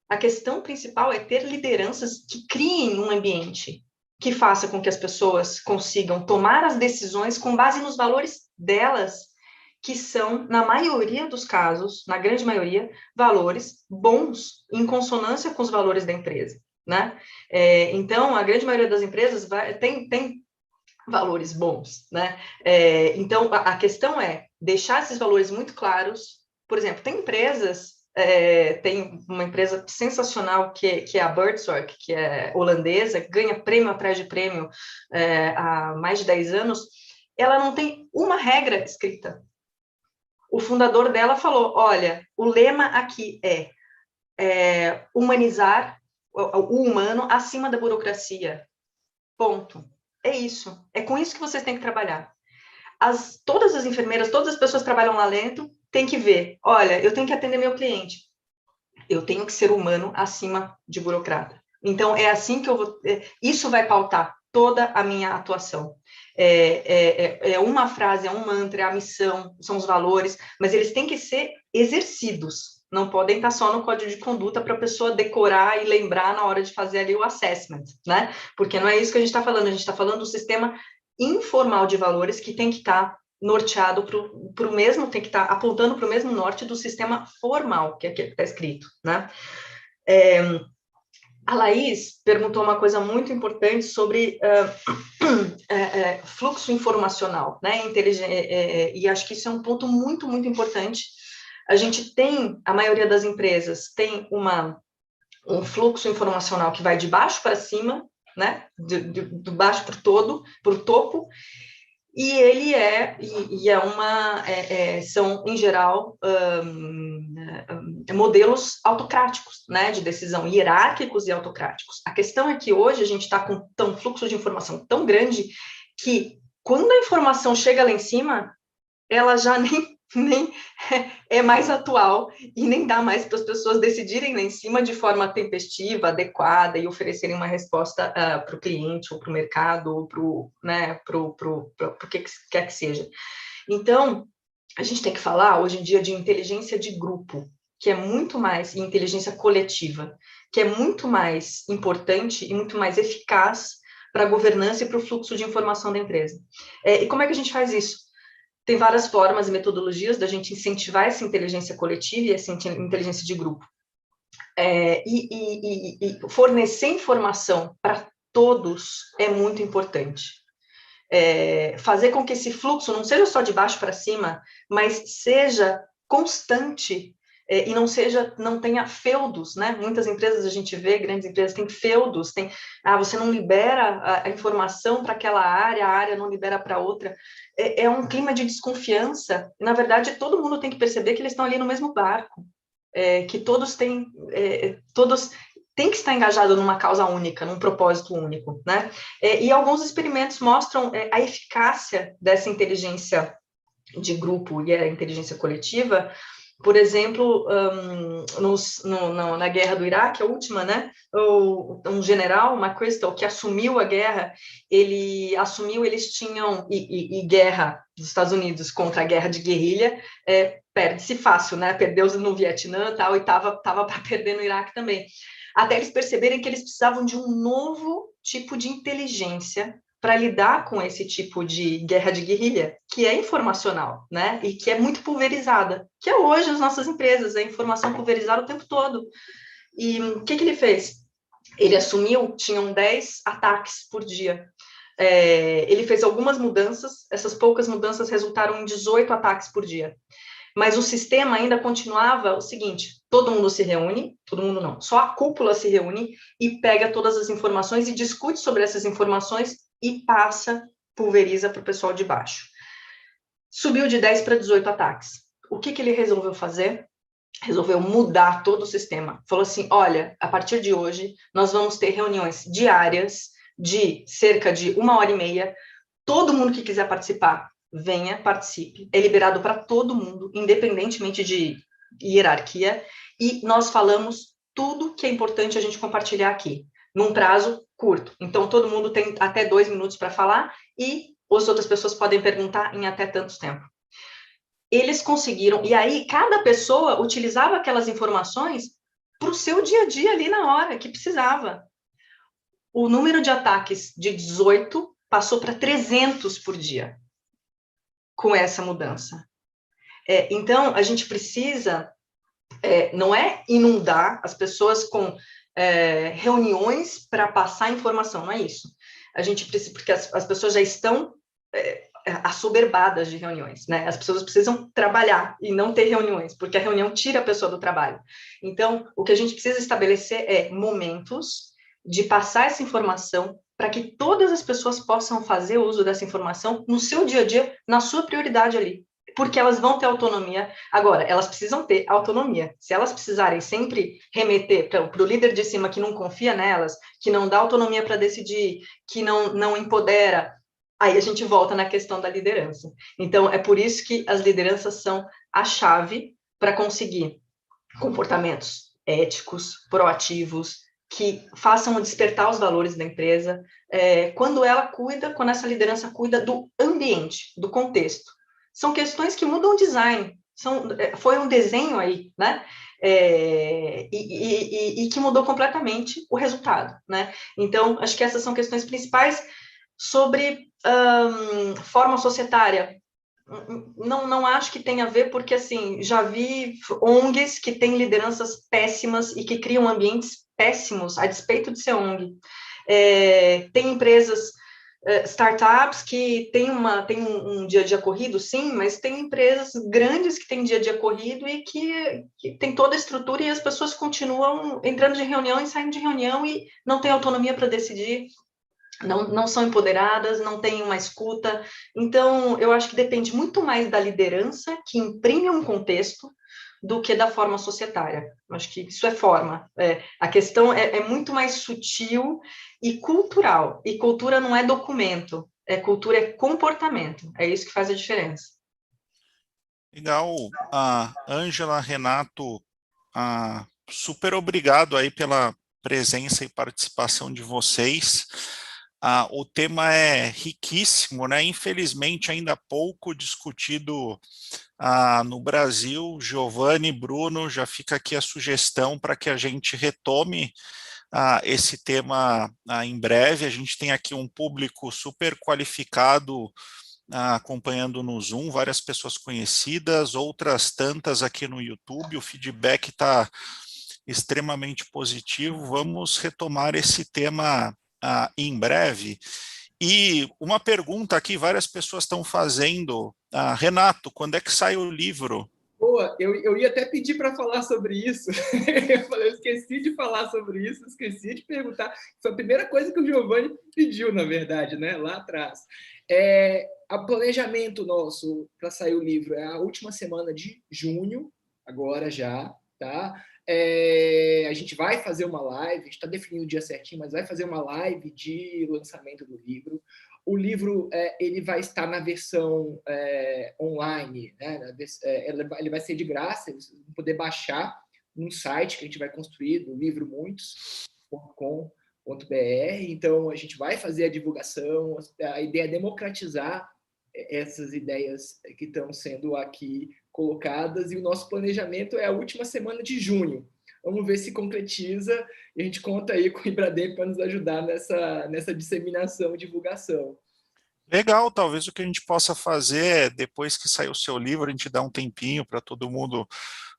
A questão principal é ter lideranças que criem um ambiente que faça com que as pessoas consigam tomar as decisões com base nos valores delas, que são, na maioria dos casos, na grande maioria, valores bons, em consonância com os valores da empresa, né? Então, a grande maioria das empresas tem valores bons, né? Então, a questão é deixar esses valores muito claros. Por exemplo, tem empresas, tem uma empresa sensacional que é a Buurtzorg, que é holandesa, ganha prêmio atrás de prêmio há mais de 10 anos, ela não tem uma regra escrita. O fundador dela falou, olha, o lema aqui é humanizar o humano acima da burocracia. Ponto. É isso. É com isso que vocês têm que trabalhar. Todas as enfermeiras, todas as pessoas que trabalham lá dentro, têm que ver, olha, eu tenho que atender meu cliente. Eu tenho que ser humano acima de burocrata. Então, é assim que eu vou... Isso vai pautar toda a minha atuação. É uma frase, é um mantra, é a missão, são os valores, mas eles têm que ser exercidos. Não podem estar só no código de conduta para a pessoa decorar e lembrar na hora de fazer ali o assessment, né? Porque não é isso que a gente está falando. A gente está falando do sistema informal de valores que tem que estar norteado para o mesmo, tem que estar apontando para o mesmo norte do sistema formal, que é aquele que está escrito, né? A Laís perguntou uma coisa muito importante sobre fluxo informacional, né? E acho que isso é um ponto muito, muito importante. A gente tem, a maioria das empresas tem um fluxo informacional que vai de baixo para cima, né? Do baixo para o topo, e ele são, em geral, modelos autocráticos, né, de decisão, hierárquicos e autocráticos. A questão é que hoje a gente está com um fluxo de informação tão grande que, quando a informação chega lá em cima, ela já nem é mais atual e nem dá mais para as pessoas decidirem lá em cima de forma tempestiva, adequada e oferecerem uma resposta para o cliente ou para o mercado ou para o que quer que seja. Então, a gente tem que falar hoje em dia de inteligência de grupo, que é muito mais, e inteligência coletiva, que é muito mais importante e muito mais eficaz para a governança e para o fluxo de informação da empresa. E como é que a gente faz isso? Tem várias formas e metodologias da gente incentivar essa inteligência coletiva e essa inteligência de grupo. E fornecer informação para todos é muito importante. Fazer com que esse fluxo não seja só de baixo para cima, mas seja constante e não tenha feudos, né? Muitas empresas a gente vê, grandes empresas têm feudos, você não libera a informação para aquela área, a área não libera para outra. É um clima de desconfiança. Na verdade, todo mundo tem que perceber que eles estão ali no mesmo barco, que todos têm que estar engajados numa causa única, num propósito único, né? E alguns experimentos mostram a eficácia dessa inteligência de grupo e a inteligência coletiva. Por exemplo, na guerra do Iraque, a última, né? Um general, McChrystal, que assumiu a guerra, eles tinham, e guerra dos Estados Unidos contra a guerra de guerrilha, perde-se fácil, né? Perdeu no Vietnã e estava para perder no Iraque também. Até eles perceberem que eles precisavam de um novo tipo de inteligência para lidar com esse tipo de guerra de guerrilha, que é informacional, né? E que é muito pulverizada, que é hoje as nossas empresas, a informação pulverizada o tempo todo. E o que ele fez? Ele assumiu, tinham 10 ataques por dia. Ele fez algumas mudanças, essas poucas mudanças resultaram em 18 ataques por dia. Mas o sistema ainda continuava o seguinte: todo mundo se reúne, todo mundo não, só a cúpula se reúne e pega todas as informações e discute sobre essas informações e pulveriza para o pessoal de baixo. Subiu de 10 para 18 ataques. O que ele resolveu fazer? Resolveu mudar todo o sistema. Falou assim, olha, a partir de hoje, nós vamos ter reuniões diárias de cerca de 1h30. Todo mundo que quiser participar, venha, participe. É liberado para todo mundo, independentemente de hierarquia. E nós falamos tudo que é importante a gente compartilhar aqui, num prazo curto. Então, todo mundo tem até 2 minutos para falar e as outras pessoas podem perguntar em até tanto tempo. Eles conseguiram, e aí cada pessoa utilizava aquelas informações para o seu dia a dia ali na hora que precisava. o número de ataques de 18 passou para 300 por dia com essa mudança. Então, a gente precisa, não é inundar as pessoas com reuniões para passar informação, não é isso. A gente precisa, porque as pessoas já estão assoberbadas de reuniões, né? As pessoas precisam trabalhar e não ter reuniões, porque a reunião tira a pessoa do trabalho. Então, o que a gente precisa estabelecer é momentos de passar essa informação para que todas as pessoas possam fazer uso dessa informação no seu dia a dia, na sua prioridade ali, porque elas vão ter autonomia. Agora, elas precisam ter autonomia. Se elas precisarem sempre remeter para o líder de cima que não confia nelas, que não dá autonomia para decidir, que não empodera, aí a gente volta na questão da liderança. Então, é por isso que as lideranças são a chave para conseguir comportamentos éticos, proativos, que façam despertar os valores da empresa, quando essa liderança cuida do ambiente, do contexto. São questões que mudam o design, foi um desenho aí, né? E que mudou completamente o resultado, né? Então, acho que essas são questões principais. Sobre forma societária, não acho que tenha a ver, porque, assim, já vi ONGs que têm lideranças péssimas e que criam ambientes péssimos, a despeito de ser ONG. Tem empresas, startups, que têm um dia a dia corrido, sim, mas tem empresas grandes que têm dia a dia corrido e que tem toda a estrutura, e as pessoas continuam entrando de reunião e saindo de reunião e não têm autonomia para decidir. Não são empoderadas, não têm uma escuta. Então, eu acho que depende muito mais da liderança, que imprime um contexto, do que da forma societária. Eu acho que isso é forma. A questão é muito mais sutil e cultural. E cultura não é documento. Cultura é comportamento. É isso que faz a diferença. Legal. Ângela, Renato, super obrigado aí pela presença e participação de vocês. O tema é riquíssimo, né? Infelizmente, ainda pouco discutido no Brasil. Giovanni, Bruno, já fica aqui a sugestão para que a gente retome esse tema em breve. A gente tem aqui um público super qualificado acompanhando no Zoom, várias pessoas conhecidas, outras tantas aqui no YouTube. O feedback está extremamente positivo. Vamos retomar esse tema em breve. E uma pergunta aqui, várias pessoas estão fazendo. Renato, quando é que sai o livro? Boa, eu ia até pedir para falar sobre isso. Eu esqueci de falar sobre isso, esqueci de perguntar. Foi a primeira coisa que o Giovanni pediu, na verdade, né? Lá atrás. O planejamento nosso para sair o livro é a última semana de junho, agora já, tá? A gente vai fazer uma live, a gente está definindo o dia certinho, mas vai fazer uma live de lançamento do livro. O livro ele vai estar na versão online, né? Ele vai ser de graça, vocês vão poder baixar num site que a gente vai construir, do livromuitos.com.br. Então, a gente vai fazer a divulgação, a ideia é democratizar essas ideias que estão sendo aqui colocadas, e o nosso planejamento é a última semana de junho. Vamos ver se concretiza, e a gente conta aí com o Ibradem para nos ajudar nessa disseminação e divulgação. Legal, talvez o que a gente possa fazer é, depois que sair o seu livro, a gente dá um tempinho para todo mundo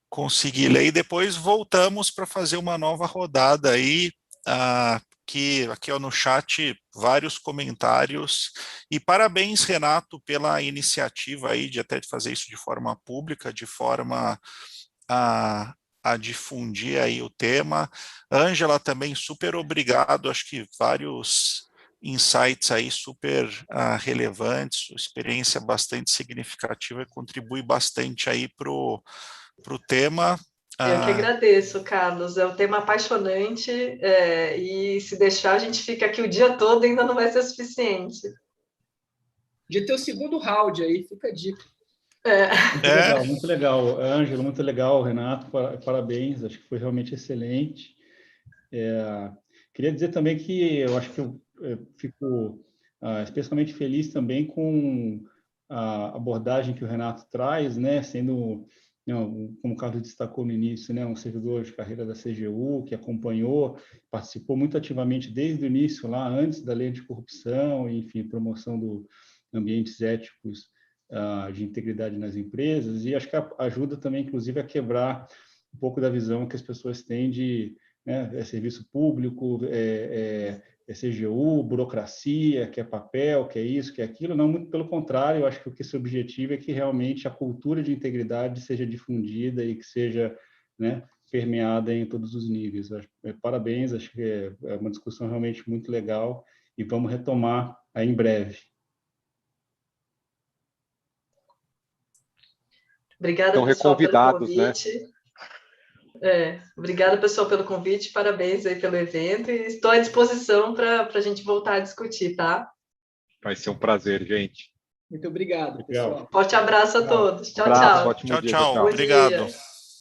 conseguir ler, e depois voltamos para fazer uma nova rodada aí, que aqui no chat, vários comentários, e parabéns, Renato, pela iniciativa aí de até fazer isso de forma pública, de forma a difundir aí o tema. Ângela, também super obrigado, acho que vários insights aí super relevantes, experiência bastante significativa e contribui bastante aí para o tema. Eu que agradeço, Carlos, é um tema apaixonante, e se deixar a gente fica aqui o dia todo e ainda não vai ser suficiente. De ter o segundo round aí, fica a dica. Muito legal, Ângelo, muito legal, Renato, parabéns, acho que foi realmente excelente. Queria dizer também que eu acho que eu fico especialmente feliz também com a abordagem que o Renato traz, né, sendo não, como o Carlos destacou no início, né, um servidor de carreira da CGU, que acompanhou, participou muito ativamente desde o início, lá antes da lei anticorrupção, enfim, promoção de ambientes éticos de integridade nas empresas, e acho que ajuda também, inclusive, a quebrar um pouco da visão que as pessoas têm de, né, serviço público, CGU, burocracia, que é papel, que é isso, que é aquilo. Não, muito pelo contrário, eu acho que o que esse objetivo é que realmente a cultura de integridade seja difundida e que seja, né, permeada em todos os níveis. Parabéns, acho que é uma discussão realmente muito legal e vamos retomar aí em breve. Obrigada, pessoal, pelo convite. Né? Obrigada, pessoal, pelo convite, parabéns aí pelo evento e estou à disposição para a gente voltar a discutir, tá? Vai ser um prazer, gente. Muito obrigado, pessoal. Forte abraço a todos. Tchau, Abraço, tchau. ótimo dia. Tchau. Obrigado. Dia.